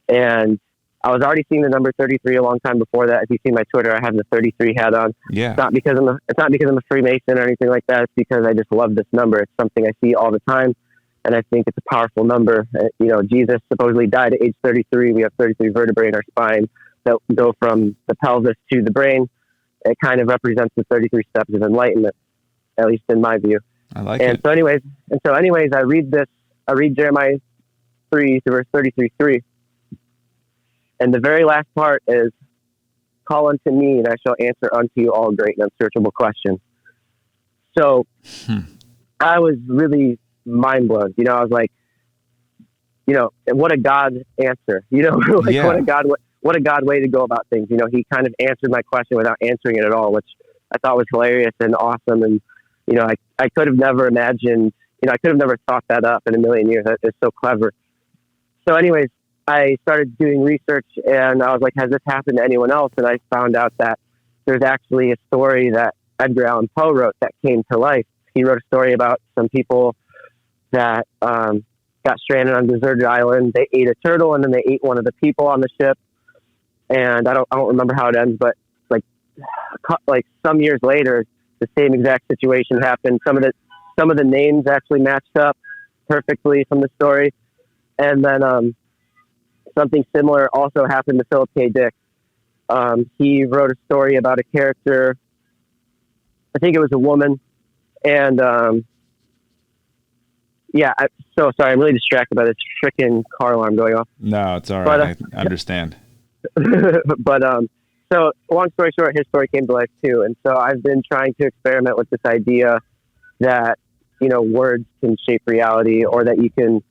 And I was already seeing the number 33 a long time before that. If you see my Twitter, I have the 33 hat on. Yeah. It's not because I'm a Freemason or anything like that. It's because I just love this number. It's something I see all the time, and I think it's a powerful number. Jesus supposedly died at age 33. We have 33 vertebrae in our spine that go from the pelvis to the brain. It kind of represents the 33 steps of enlightenment, at least in my view. I like it. So anyways, I read Jeremiah 3 through verse 33:3. And the very last part is, call unto me and I shall answer unto you all great and unsearchable questions. So I was really mind blown. I was like, what a God answer, what a God way to go about things. He kind of answered my question without answering it at all, which I thought was hilarious and awesome. And, I could have never imagined, I could have never thought that up in a million years. It's so clever. So anyways, I started doing research, and I was like, has this happened to anyone else? And I found out that there's actually a story that Edgar Allan Poe wrote that came to life. He wrote a story about some people that got stranded on a deserted island. They ate a turtle, and then they ate one of the people on the ship. And I don't remember how it ends, but like some years later, the same exact situation happened. Some of the names actually matched up perfectly from the story. And then something similar also happened to Philip K. Dick. He wrote a story about a character, I think it was a woman, and so sorry, I'm really distracted by this freaking car alarm going off. No, it's all right. I understand. But so long story short, his story came to life too. And so I've been trying to experiment with this idea that, words can shape reality, or that you can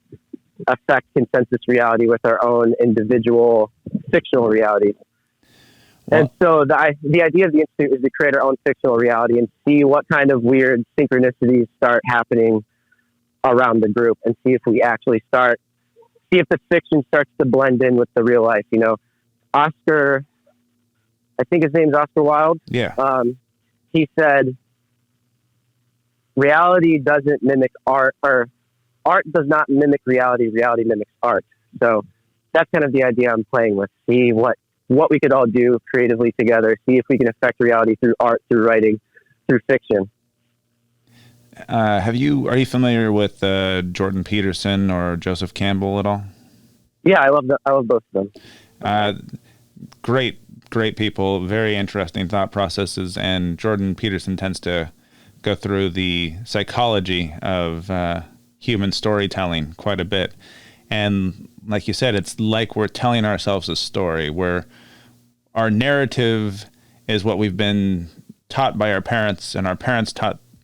affect consensus reality with our own individual fictional reality. Well, and so the idea of the Institute is to create our own fictional reality and see what kind of weird synchronicities start happening around the group, and see if we actually see if the fiction starts to blend in with the real life. Oscar, I think his name's Oscar Wilde. Yeah. He said, reality doesn't mimic art, or art does not mimic reality. Reality mimics art. So that's kind of the idea I'm playing with. See what we could all do creatively together. See if we can affect reality through art, through writing, through fiction. Are you familiar with Jordan Peterson or Joseph Campbell at all? Yeah, I love both of them. Great people, very interesting thought processes, and Jordan Peterson tends to go through the psychology of human storytelling quite a bit. And like you said, it's like we're telling ourselves a story where our narrative is what we've been taught by our parents, and our parents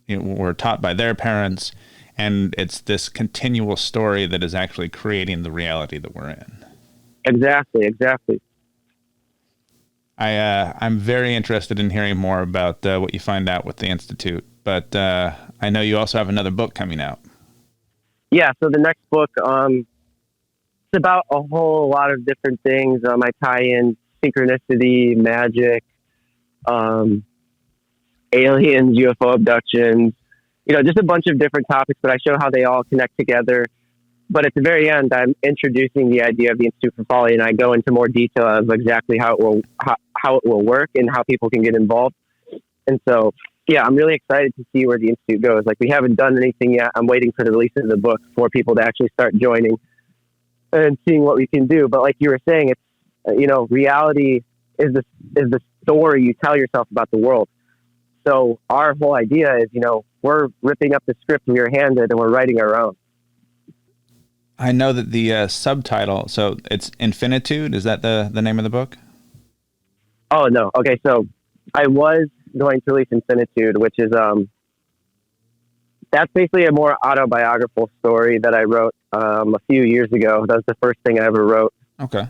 were taught by their parents, and it's this continual story that is actually creating the reality that we're in. Exactly. I'm very interested in hearing more about what you find out with the Institute, but I know you also have another book coming out. Yeah, so the next book, it's about a whole lot of different things. I tie in synchronicity, magic, aliens, UFO abductions, just a bunch of different topics, but I show how they all connect together. But at the very end, I'm introducing the idea of the Institute for Folly, and I go into more detail of exactly how it will work and how people can get involved. And so, yeah, I'm really excited to see where the Institute goes. Like, we haven't done anything yet. I'm waiting for the release of the book for people to actually start joining and seeing what we can do. But like you were saying, it's, reality is the story you tell yourself about the world. So our whole idea is, we're ripping up the script we were handed and we're writing our own. I know that the subtitle, so it's Infinitude. Is that the name of the book? Oh, no. Okay, so I was going to release Infinitude, which is that's basically a more autobiographical story that I wrote a few years ago. That was the first thing I ever wrote. Okay.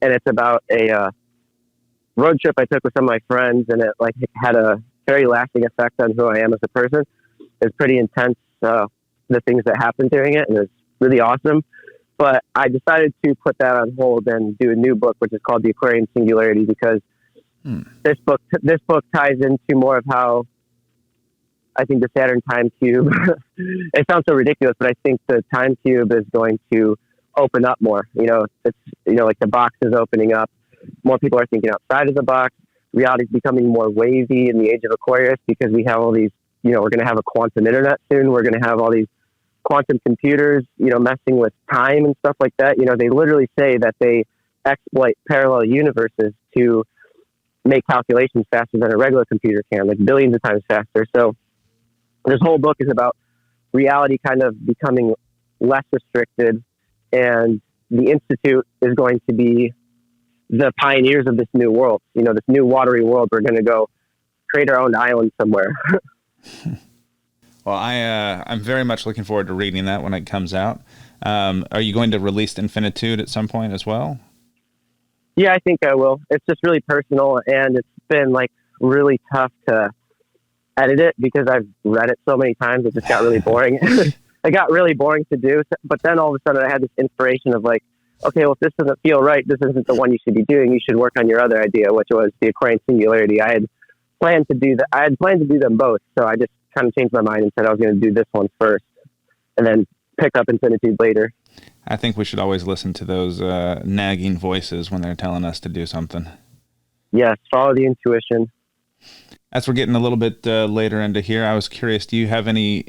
And it's about a road trip I took with some of my friends, and it had a very lasting effect on who I am as a person. It's pretty intense, the things that happened during it, and it was really awesome. But I decided to put that on hold and do a new book, which is called The Aquarian Singularity, because this book ties into more of how I think the Saturn time cube, it sounds so ridiculous, but I think the time cube is going to open up more. It's, like the box is opening up. More people are thinking outside of the box. Reality is becoming more wavy in the age of Aquarius because we have all these, we're going to have a quantum internet soon. We're going to have all these quantum computers, messing with time and stuff like that. They literally say that they exploit parallel universes to make calculations faster than a regular computer can, like billions of times faster. So this whole book is about reality kind of becoming less restricted, and the Institute is going to be the pioneers of this new world, this new watery world. We're going to go create our own island somewhere. Well, I'm very much looking forward to reading that when it comes out. Are you going to release Infinitude at some point as well? Yeah, I think I will. It's just really personal, and it's been really tough to edit it because I've read it so many times. It just got really boring. It got really boring to do. But then all of a sudden I had this inspiration of okay, well, if this doesn't feel right, this isn't the one you should be doing. You should work on your other idea, which was the Aquarian Singularity. I had planned to do that. I had planned to do them both. So I just kind of changed my mind and said I was going to do this one first and then pick up Infinitude later. I think we should always listen to those nagging voices when they're telling us to do something. Yes, follow the intuition. As we're getting a little bit later into here, I was curious, do you have any,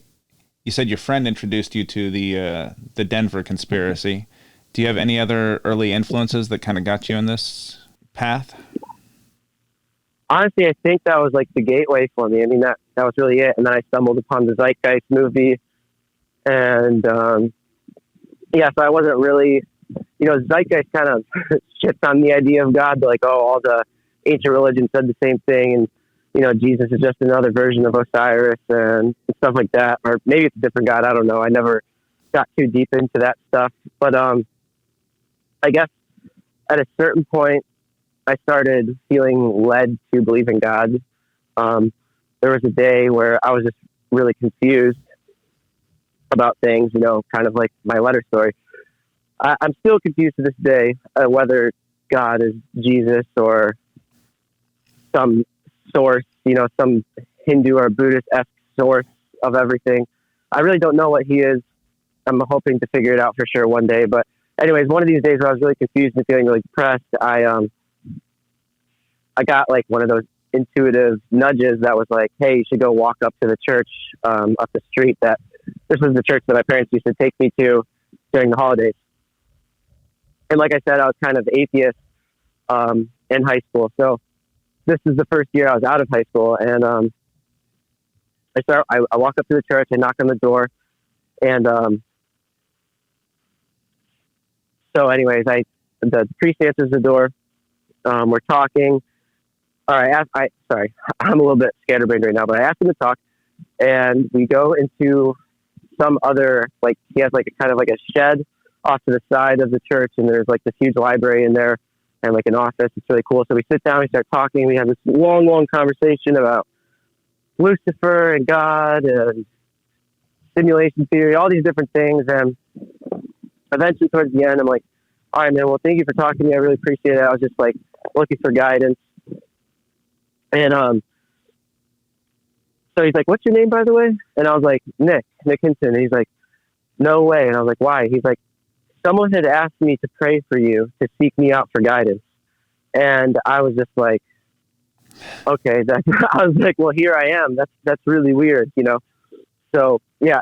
you said your friend introduced you to the Denver conspiracy. Do you have any other early influences that kind of got you in this path? Honestly, I think that was the gateway for me. I mean, that was really it. And then I stumbled upon the Zeitgeist movie. And so I wasn't really, Zeitgeist kind of shits on the idea of God. They're all the ancient religions said the same thing. And, Jesus is just another version of Osiris and stuff like that. Or maybe it's a different God. I don't know. I never got too deep into that stuff. But I guess at a certain point, I started feeling led to believe in God. There was a day where I was just really confused about things, kind of like my letter story. I'm still confused to this day whether God is Jesus or some source, some Hindu or Buddhist-esque source of everything. I really don't know what he is. I'm hoping to figure it out for sure one day. But anyways, one of these days where I was really confused and feeling really depressed, I got one of those intuitive nudges that was hey, you should go walk up to the church up the street. This was the church that my parents used to take me to during the holidays. And like I said, I was kind of atheist in high school. So this is the first year I was out of high school. And I walk up to the church, I knock on the door. And so anyways, the priest answers the door. We're talking. All right, sorry, I'm a little bit scatterbrained right now, but I asked him to talk. And we go into some other, like, he has like a kind of like a shed off to the side of the church, and there's like this huge library in there and like an office. It's really cool. So we sit down, we start talking, we have this long conversation about Lucifer and God and simulation theory, all these different things. And eventually towards the end, I'm like, all right, man, well, thank you for talking to me. I really appreciate it. I was just like looking for guidance. And so he's like, what's your name, by the way? And I was like, Nick Hinton. And he's like, no way. And I was like, why? He's like, someone had asked me to pray for you, to seek me out for guidance. And I was just like, okay. I was like, well, here I am. That's really weird, you know? So yeah,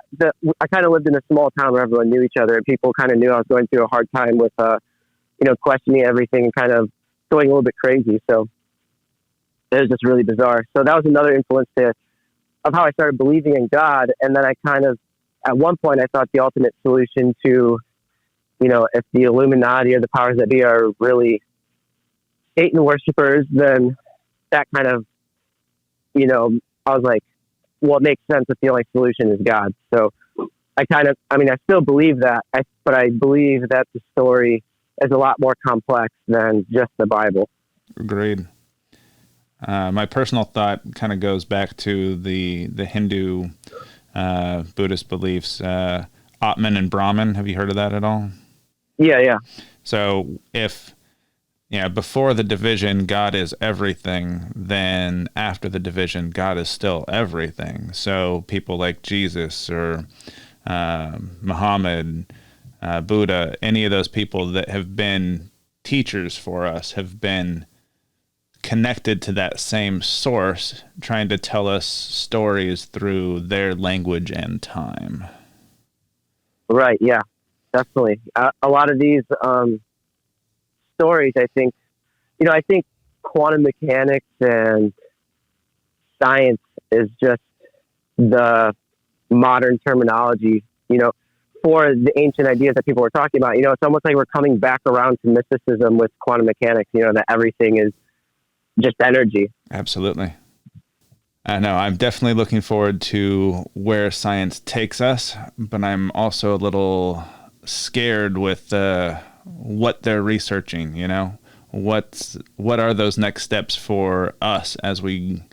I kind of lived in a small town where everyone knew each other, and people kind of knew I was going through a hard time with, questioning everything and kind of going a little bit crazy. So it was just really bizarre. So that was another influence of how I started believing in God. And then I kind of, at one point, I thought the ultimate solution to, if the Illuminati or the powers that be are really Satan worshipers, then that kind of, I was like, well, it makes sense that the only solution is God. So I still believe that, but I believe that the story is a lot more complex than just the Bible. Agreed. My personal thought kind of goes back to the Hindu Buddhist beliefs, Atman and Brahman. Have you heard of that at all? Yeah. So if before the division, God is everything, then after the division, God is still everything. So people like Jesus or Muhammad, Buddha, any of those people that have been teachers for us have been connected to that same source, trying to tell us stories through their language and time. Right. Yeah, definitely. A lot of these stories, I think quantum mechanics and science is just the modern terminology, for the ancient ideas that people were talking about. It's almost like we're coming back around to mysticism with quantum mechanics, that everything is just energy. Absolutely. I know. I'm definitely looking forward to where science takes us, but I'm also a little scared with what they're researching. What are those next steps for us as we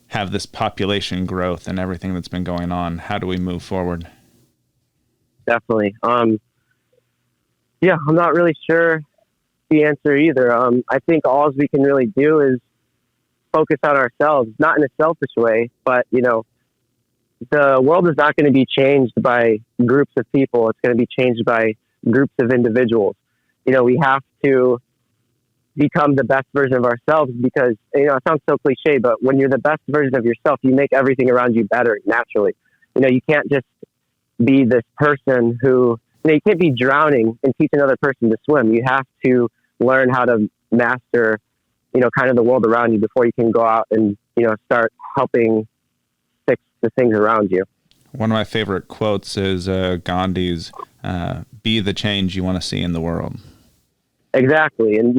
have this population growth and everything that's been going on? How do we move forward? Definitely. I'm not really sure the answer either. I think all we can really do is focus on ourselves, not in a selfish way, but the world is not going to be changed by groups of people. It's going to be changed by groups of individuals. We have to become the best version of ourselves, because it sounds so cliche, but when you're the best version of yourself, you make everything around you better naturally. You can't just be this person who, you can't be drowning and teach another person to swim. You have to learn how to master, kind of the world around you before you can go out and, start helping fix the things around you. One of my favorite quotes is Gandhi's, be the change you want to see in the world. Exactly. And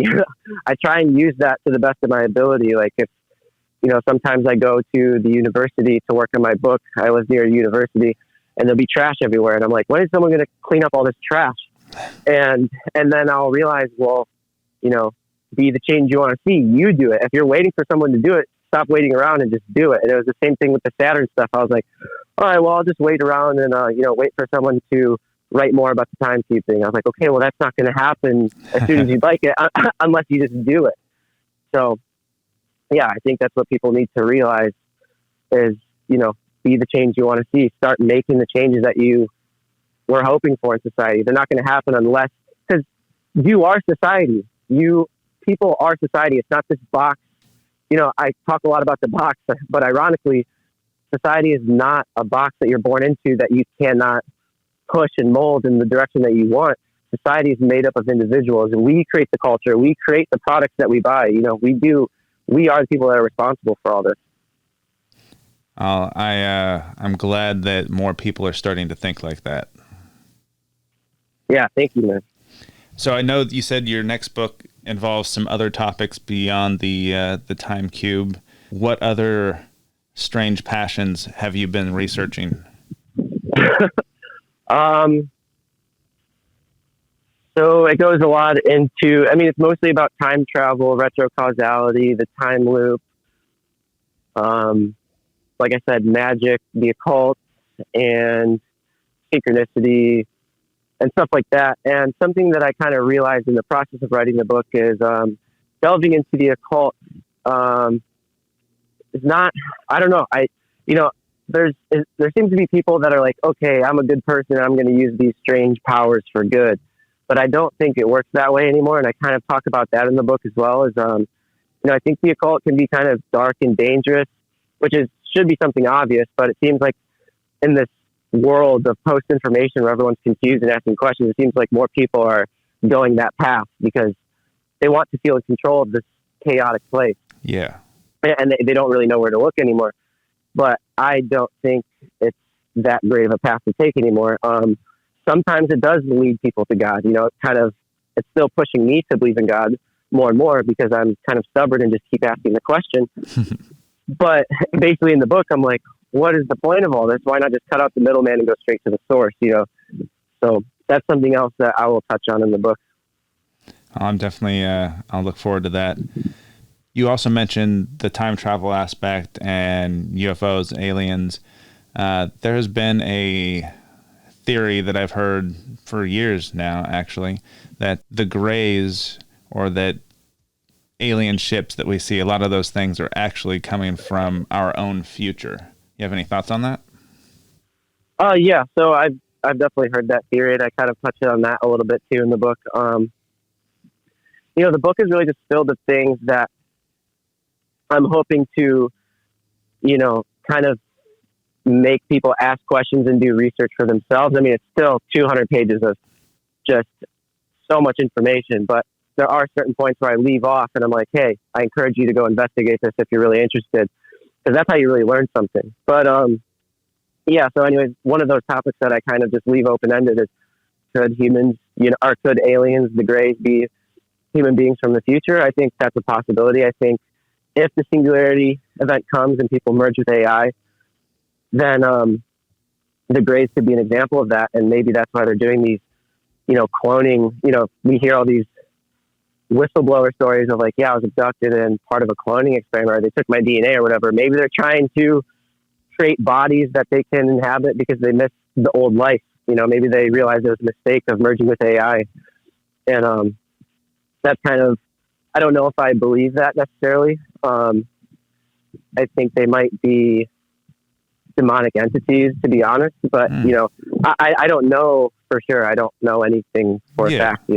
I try and use that to the best of my ability. Like if, sometimes I go to the university to work on my book. I live near a university, and there'll be trash everywhere. And I'm like, when is someone going to clean up all this trash? And then I'll realize, well, be the change you want to see. You do it. If you're waiting for someone to do it, stop waiting around and just do it. And it was the same thing with the Saturn stuff. I was like, all right, well, I'll just wait around and, wait for someone to write more about the timekeeping. I was like, okay, well, that's not going to happen as soon as you'd like it, unless you just do it. So, yeah, I think that's what people need to realize is, be the change you want to see. Start making the changes that you were hoping for in society. They're not going to happen unless, because you are society. People are society. It's not this box. I talk a lot about the box, but ironically, society is not a box that you're born into that you cannot push and mold in the direction that you want. society is made up of individuals, and we create the culture. We create the products that we buy. We are the people that are responsible for all this. I'm glad that more people are starting to think like that. Yeah, thank you, man. So I know that you said your next book involves some other topics beyond the time cube. What other strange passions have you been researching? So it goes a lot into, it's mostly about time travel, retrocausality, the time loop. Like I said, magic, the occult, and synchronicity, and stuff like that. And something that I kind of realized in the process of writing the book is delving into the occult is not, I don't know. There seems to be people that are like, okay, I'm a good person, I'm going to use these strange powers for good. But I don't think it works that way anymore. And I kind of talk about that in the book as well. I think the occult can be kind of dark and dangerous, which should be something obvious, but it seems like in this world of post-information where everyone's confused and asking questions, it seems like more people are going that path because they want to feel in control of this chaotic place. Yeah. And they don't really know where to look anymore. But I don't think it's that great of a path to take anymore. Sometimes it does lead people to God. It's still pushing me to believe in God more and more because I'm kind of stubborn and just keep asking the question. But basically in the book, I'm like, what is the point of all this? Why not just cut out the middleman and go straight to the source, So that's something else that I will touch on in the book. I'm definitely, I'll look forward to that. You also mentioned the time travel aspect and UFOs, aliens. There has been a theory that I've heard for years now, actually, that the grays or that alien ships that we see, a lot of those things are actually coming from our own future. You have any thoughts on that? Yeah. So I've definitely heard that theory, and I kind of touched on that a little bit too in the book. The book is really just filled with things that I'm hoping to, kind of make people ask questions and do research for themselves. It's still 200 pages of just so much information, but there are certain points where I leave off and I'm like, hey, I encourage you to go investigate this if you're really interested, because that's how you really learn something. But yeah, so anyways, one of those topics that I kind of just leave open-ended is, could humans, or could aliens, the grays, be human beings from the future? I think that's a possibility. I think if the singularity event comes and people merge with AI, then the grays could be an example of that. And maybe that's why they're doing these, cloning. We hear all these whistleblower stories of like, yeah, I was abducted and part of a cloning experiment, or they took my DNA or whatever. Maybe they're trying to create bodies that they can inhabit because they missed the old life. Maybe they realized it was a mistake of merging with AI. And that's kind of, I don't know if I believe that necessarily. I think they might be demonic entities, to be honest, but I don't know for sure. I don't know anything for a fact,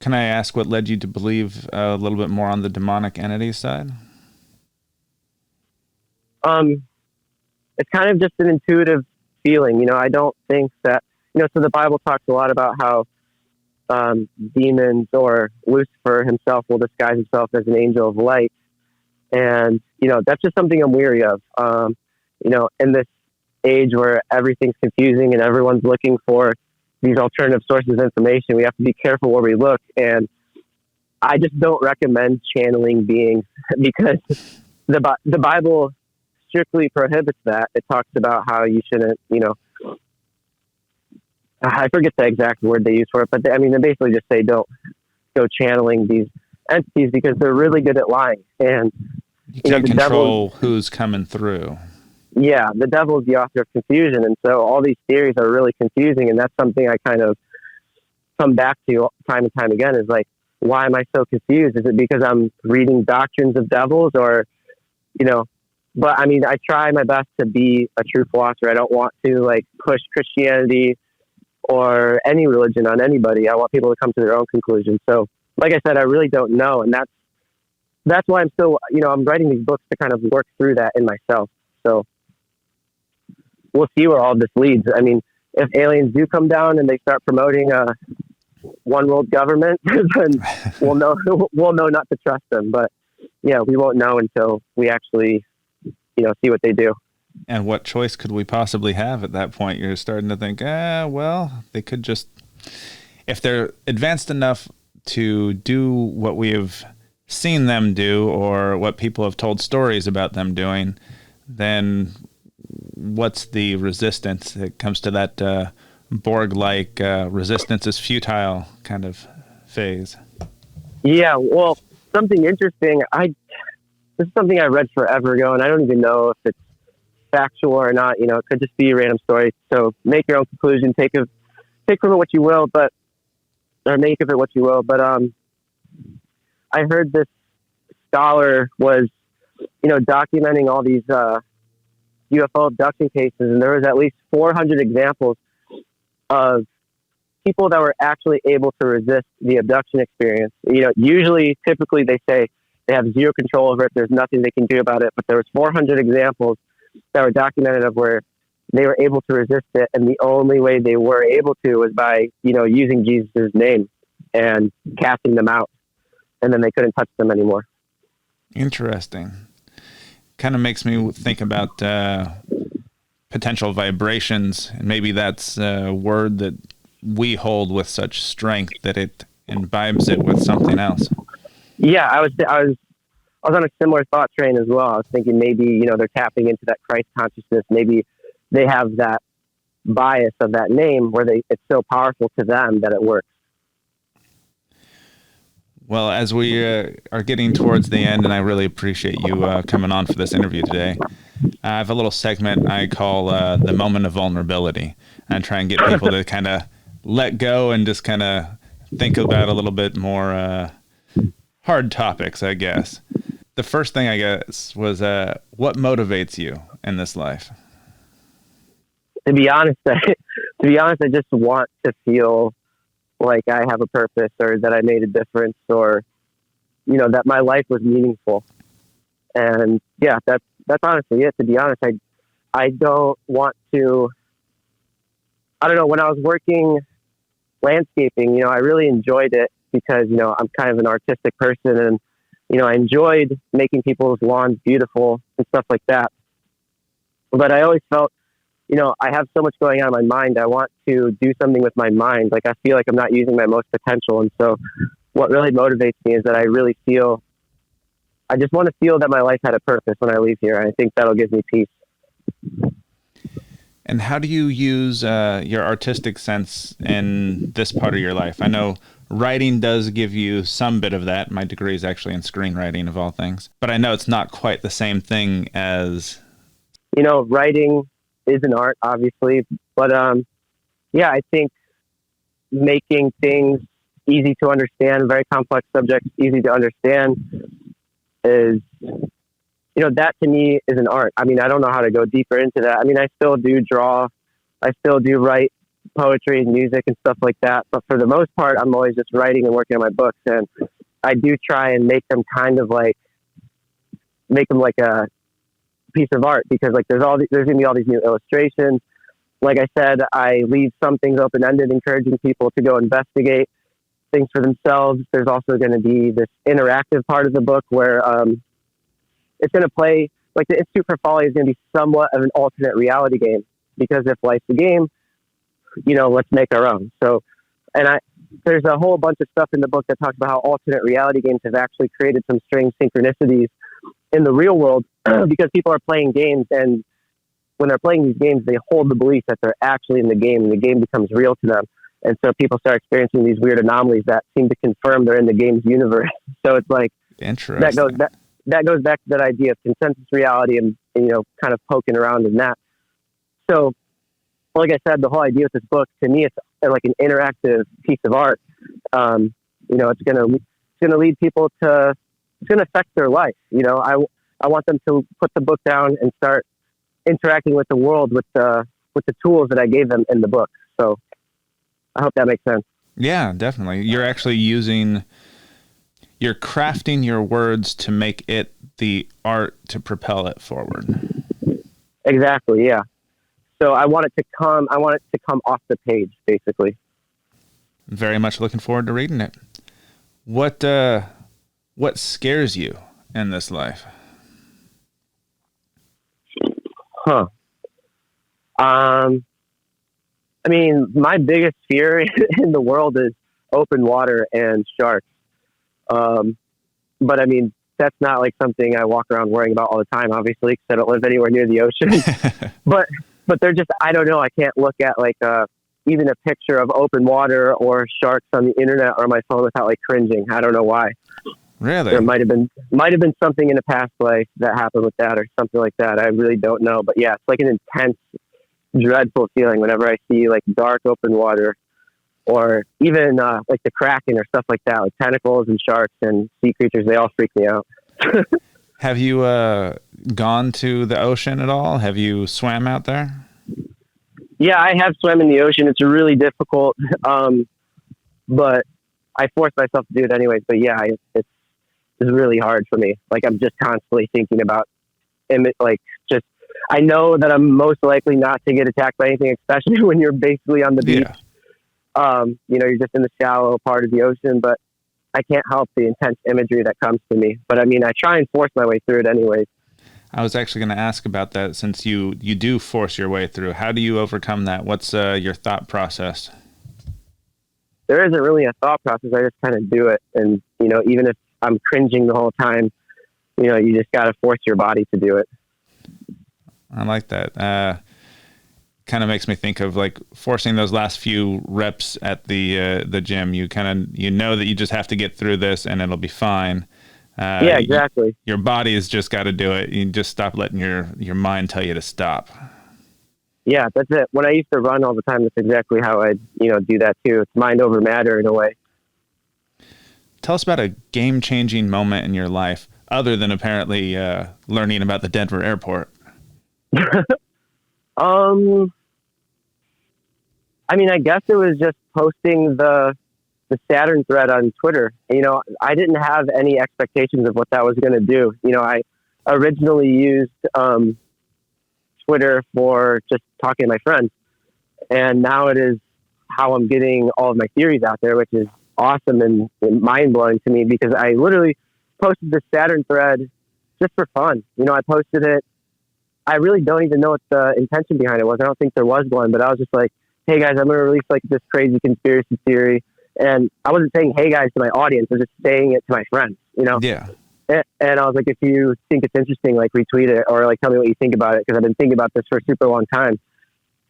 Can I ask what led you to believe a little bit more on the demonic entity side? It's kind of just an intuitive feeling. I don't think that, so the Bible talks a lot about how demons or Lucifer himself will disguise himself as an angel of light. And, that's just something I'm weary of. In this age where everything's confusing and everyone's looking for these alternative sources of information, we have to be careful where we look. And I just don't recommend channeling beings because the Bible strictly prohibits that. It talks about how you shouldn't, I forget the exact word they use for it, but they basically just say don't go channeling these entities because they're really good at lying. And you can't control who's coming through. Yeah, the devil is the author of confusion, and so all these theories are really confusing, and that's something I kind of come back to time and time again is like, why am I so confused? Is it because I'm reading doctrines of devils or, but I try my best to be a true philosopher. I don't want to like push Christianity or any religion on anybody. I want people to come to their own conclusions. So like I said, I really don't know. And that's why I'm still, I'm writing these books to kind of work through that in myself. So we'll see where all this leads. If aliens do come down and they start promoting one world government, then we'll know not to trust them. But yeah, we won't know until we actually, see what they do. And what choice could we possibly have at that point? You're starting to think, well, they could just, if they're advanced enough to do what we have seen them do or what people have told stories about them doing, then what's the resistance? It comes to that Borg-like resistance is futile kind of phase. Yeah, well, something interesting. This is something I read forever ago, and I don't even know if it's factual or not. It could just be a random story. So make your own conclusion. Take from it what you will, or make of it what you will. But I heard this scholar was, documenting all these UFO abduction cases, and there was at least 400 examples of people that were actually able to resist the abduction experience. Typically they say they have zero control over it. There's nothing they can do about it. But there was 400 examples that were documented of where they were able to resist it, and the only way they were able to was by using Jesus' name and casting them out, and then they couldn't touch them anymore. Interesting. Kind of makes me think about potential vibrations, and maybe that's a word that we hold with such strength that it imbibes it with something else. Yeah, I was on a similar thought train as well. I was thinking maybe they're tapping into that Christ consciousness. Maybe they have that bias of that name where it's so powerful to them that it works. Well, as we are getting towards the end, and I really appreciate you coming on for this interview today, I have a little segment I call the moment of vulnerability. I try and get people to kind of let go and just kind of think about a little bit more hard topics, I guess. The first thing, I guess, was what motivates you in this life? To be honest, I just want to feel like I have a purpose, or that I made a difference, or that my life was meaningful. And yeah, that's honestly it. To be honest, I don't want to. I don't know. When I was working landscaping, I really enjoyed it because I'm kind of an artistic person, and I enjoyed making people's lawns beautiful and stuff like that. But I always felt, I have so much going on in my mind. I want to do something with my mind. Like, I feel like I'm not using my most potential. And so what really motivates me is that I just want to feel that my life had a purpose when I leave here. And I think that'll give me peace. And how do you use your artistic sense in this part of your life? I know writing does give you some bit of that. My degree is actually in screenwriting, of all things. But I know it's not quite the same thing as... writing is an art, obviously. But, I think making things easy to understand, very complex subjects, easy to understand is... that to me is an art. I mean, I don't know how to go deeper into that. I mean, I still do draw. I still do write poetry and music and stuff like that. But for the most part, I'm always just writing and working on my books. And I do try and make them like a piece of art, because like there's going to be all these new illustrations. Like I said, I leave some things open-ended, encouraging people to go investigate things for themselves. There's also going to be this interactive part of the book where, it's going to play, like the Institute for Folly is going to be somewhat of an alternate reality game, because if life's a game, let's make our own. So, there's a whole bunch of stuff in the book that talks about how alternate reality games have actually created some strange synchronicities in the real world, because people are playing games, and when they're playing these games, they hold the belief that they're actually in the game, and the game becomes real to them. And so people start experiencing these weird anomalies that seem to confirm they're in the game's universe. So it's like, interesting. That goes back to that idea of consensus reality and kind of poking around in that. So, like I said, the whole idea with this book, to me, it's like an interactive piece of art. It's gonna lead people to, it's gonna affect their life. I want them to put the book down and start interacting with the world with the tools that I gave them in the book. So, I hope that makes sense. Yeah, definitely. You're crafting your words to make it the art to propel it forward. Exactly. Yeah. So I want it to come off the page, basically. Very much looking forward to reading it. What scares you in this life? Huh. I mean, my biggest fear in the world is open water and sharks. But I mean, that's not like something I walk around worrying about all the time, obviously, because I don't live anywhere near the ocean. but they're just, I don't know. I can't look at like even a picture of open water or sharks on the internet or my phone without like cringing. I don't know why. Really? There might have been something in a past life that happened with that or something like that. I really don't know. But yeah, it's like an intense, dreadful feeling whenever I see like dark open water or even like the Kraken or stuff like that, like tentacles and sharks and sea creatures. They all freak me out. Have you gone to the ocean at all? Have you swam out there? Yeah, I have swam in the ocean. It's really difficult, but I force myself to do it anyways. But yeah, it's really hard for me. Like I'm just constantly thinking about like just I know that I'm most likely not to get attacked by anything, especially when you're basically on the beach. Yeah. You're just in the shallow part of the ocean, but I can't help the intense imagery that comes to me. But I mean, I try and force my way through it anyways. I was actually going to ask about that since you do force your way through. How do you overcome that? What's your thought process? There isn't really a thought process. I just kind of do it. And, even if I'm cringing the whole time, you just got to force your body to do it. I like that. Kind of makes me think of like forcing those last few reps at the gym. You know that you just have to get through this and it'll be fine. Yeah, exactly. Your body has just got to do it. You just stop letting your mind tell you to stop. Yeah, that's it. When I used to run all the time, that's exactly how I, do that too. It's mind over matter in a way. Tell us about a game-changing moment in your life, other than apparently learning about the Denver airport. I mean, I guess it was just posting the Saturn thread on Twitter. I didn't have any expectations of what that was going to do. I originally used Twitter for just talking to my friends, and now it is how I'm getting all of my theories out there, which is awesome and mind-blowing to me because I literally posted the Saturn thread just for fun. I posted it. I really don't even know what the intention behind it was. I don't think there was one, but I was just like, hey guys, I'm going to release like this crazy conspiracy theory. And I wasn't saying, hey guys, to my audience. I was just saying it to my friends, Yeah. And I was like, if you think it's interesting, like retweet it or like tell me what you think about it. Cause I've been thinking about this for a super long time.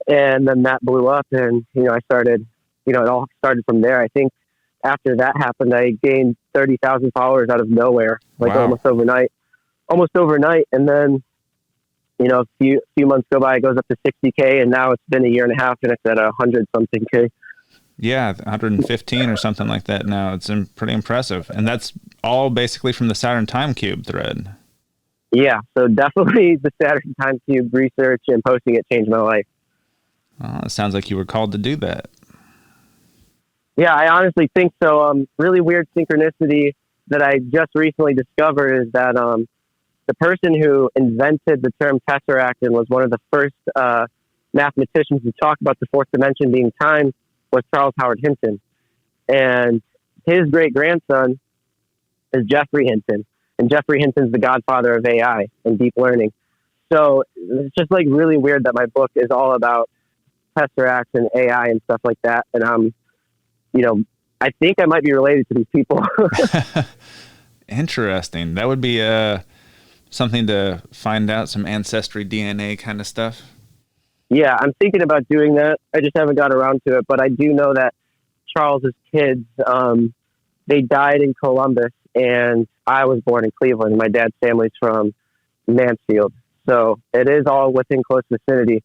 And then that blew up and, I started, it all started from there. I think after that happened, I gained 30,000 followers out of nowhere, like wow. almost overnight. And then, a few months go by, it goes up to 60K, and now it's been a year and a half, and it's at 100 something K. Yeah, 115 or something like that now. It's pretty impressive, and that's all basically from the Saturn Time Cube thread. Yeah, so definitely the Saturn Time Cube research and posting it changed my life. Well, it sounds like you were called to do that. Yeah, I honestly think so. Really weird synchronicity that I just recently discovered is that the person who invented the term tesseract and was one of the first mathematicians to talk about the fourth dimension being time was Charles Howard Hinton. And his great-grandson is Jeffrey Hinton. And Jeffrey Hinton's the godfather of AI and deep learning. So it's just like really weird that my book is all about tesseracts and AI and stuff like that. And I think I might be related to these people. Interesting. That would be something to find out, some ancestry DNA kind of stuff. Yeah, I'm thinking about doing that. I just haven't got around to it, but I do know that Charles's kids, they died in Columbus, and I was born in Cleveland. My dad's family's from Mansfield, so it is all within close vicinity.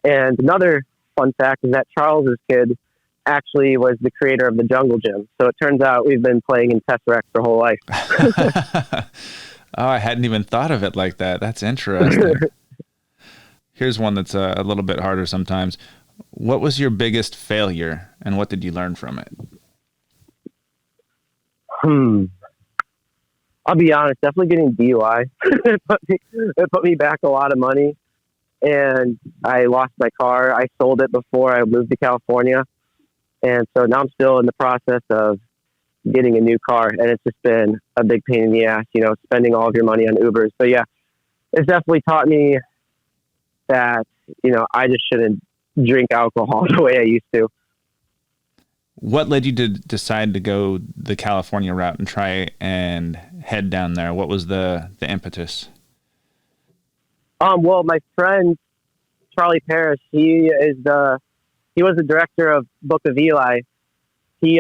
And another fun fact is that Charles's kid actually was the creator of the Jungle Gym. So it turns out we've been playing in Tesseract our whole life. Oh, I hadn't even thought of it like that. That's interesting. Here's one that's a little bit harder sometimes. What was your biggest failure, and what did you learn from it? I'll be honest, definitely getting DUI. It put me back a lot of money, and I lost my car. I sold it before I moved to California, And so now I'm still in the process of getting a new car, and it's just been a big pain in the ass, spending all of your money on Ubers. But yeah, it's definitely taught me that, I just shouldn't drink alcohol the way I used to. What led you to decide to go the California route and try and head down there? What was the impetus? Well, my friend Charlie Parrish, he was the director of Book of Eli. He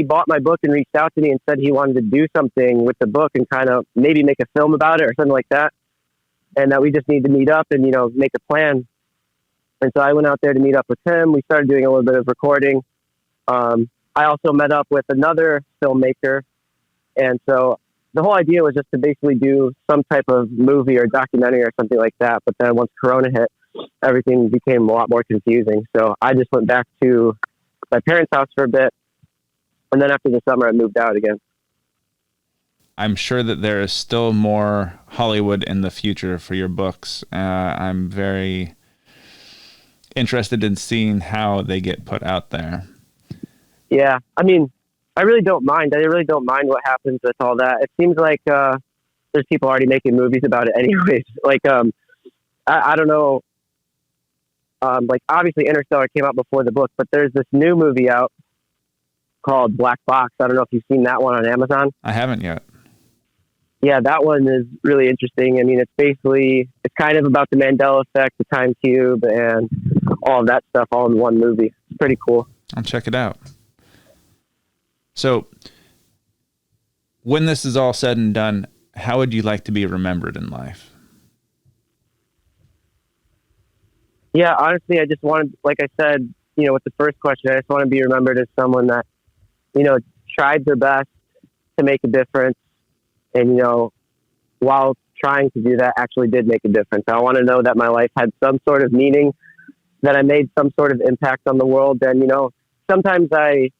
bought my book and reached out to me and said he wanted to do something with the book and kind of maybe make a film about it or something like that. And that we just need to meet up and, make a plan. And so I went out there to meet up with him. We started doing a little bit of recording. I also met up with another filmmaker. And so the whole idea was just to basically do some type of movie or documentary or something like that. But then once Corona hit, everything became a lot more confusing. So I just went back to my parents' house for a bit. And then after the summer, I moved out again. I'm sure that there is still more Hollywood in the future for your books. I'm very interested in seeing how they get put out there. Yeah, I mean, I really don't mind. I really don't mind what happens with all that. It seems like there's people already making movies about it anyways. Like, I don't know. Like, obviously Interstellar came out before the book, but there's this new movie out called Black Box. I don't know if you've seen that one on Amazon. I haven't yet. Yeah, that one is really interesting. I mean, it's kind of about the Mandela effect, the time cube, and all of that stuff all in one movie. It's pretty cool. I'll check it out. So, when this is all said and done, how would you like to be remembered in life? Yeah, honestly, I just wanted, like I said, with the first question, I just want to be remembered as someone that, tried their best to make a difference. And, while trying to do that, actually did make a difference. I want to know that my life had some sort of meaning, that I made some sort of impact on the world. And, sometimes I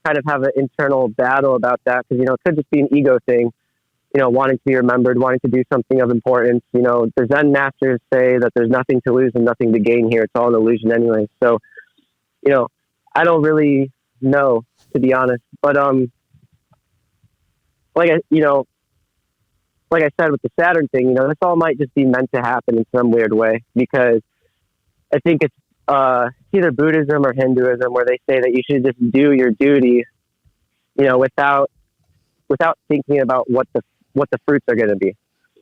kind of have an internal battle about that because, it could just be an ego thing, wanting to be remembered, wanting to do something of importance. The Zen masters say that there's nothing to lose and nothing to gain here. It's all an illusion anyway. So, I don't really know, to be honest. But, like I said with the Saturn thing, this all might just be meant to happen in some weird way, because I think it's either Buddhism or Hinduism where they say that you should just do your duty, without thinking about what the fruits are going to be,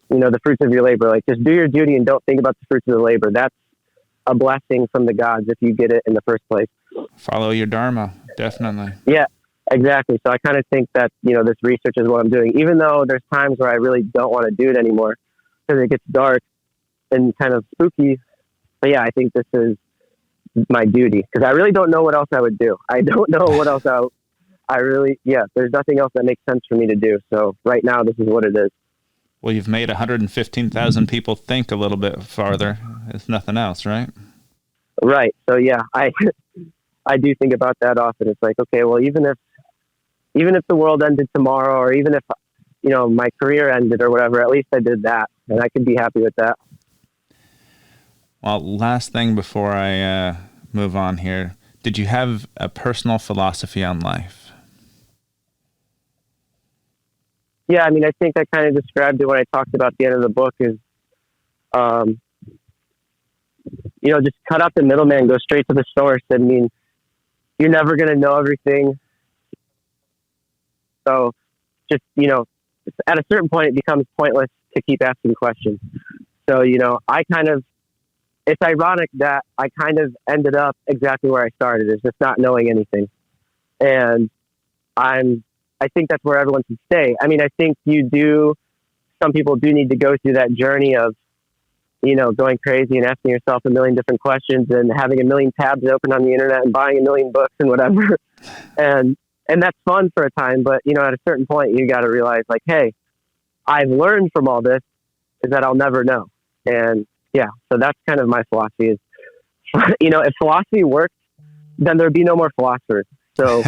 the fruits of your labor. Like, just do your duty and don't think about the fruits of the labor. That's a blessing from the gods if you get it in the first place. Follow your dharma, definitely. Yeah. Exactly. So I kind of think that, this research is what I'm doing, even though there's times where I really don't want to do it anymore because it gets dark and kind of spooky. But yeah, I think this is my duty because I really don't know what else I would do. I don't know what else there's nothing else that makes sense for me to do. So right now, this is what it is. Well, you've made 115,000 people think a little bit farther, if nothing else, right? Right. So yeah, I do think about that often. It's like, okay, well, even if the world ended tomorrow, or even if, my career ended or whatever, at least I did that and I could be happy with that. Well, last thing before I move on here, did you have a personal philosophy on life? Yeah. I mean, I think I kind of described it when I talked about the end of the book is, just cut out the middleman, go straight to the source. I mean, you're never going to know everything. So just, at a certain point, it becomes pointless to keep asking questions. So, it's ironic that I kind of ended up exactly where I started, is just not knowing anything. And I think that's where everyone should stay. I mean, I think some people do need to go through that journey of, going crazy and asking yourself a million different questions and having a million tabs open on the internet and buying a million books and whatever. And that's fun for a time, but at a certain point you got to realize, like, hey, I've learned from all this is that I'll never know. And yeah, so that's kind of my philosophy is, if philosophy worked, then there'd be no more philosophers. So,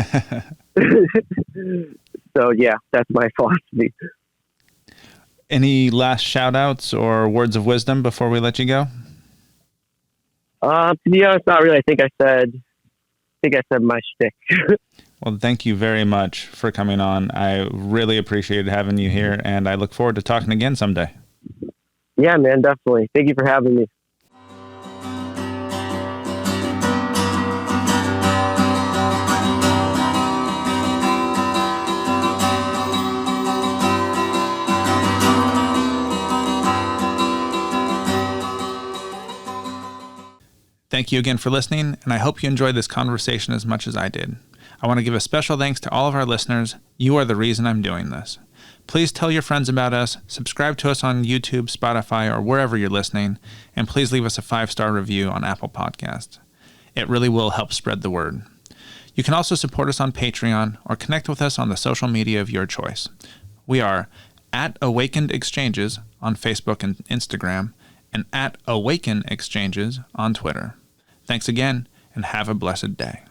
so yeah, that's my philosophy. Any last shout outs or words of wisdom before we let you go? To be honest, not really. I think I said think I said my shtick. Well, thank you very much for coming on. I really appreciated having you here, and I look forward to talking again someday. Yeah, man, definitely. Thank you for having me. Thank you again for listening, and I hope you enjoyed this conversation as much as I did. I want to give a special thanks to all of our listeners. You are the reason I'm doing this. Please tell your friends about us, subscribe to us on YouTube, Spotify, or wherever you're listening, and please leave us a 5-star review on Apple Podcasts. It really will help spread the word. You can also support us on Patreon or connect with us on the social media of your choice. We are at Awakened Exchanges on Facebook and Instagram, and at Awaken Exchanges on Twitter. Thanks again, and have a blessed day.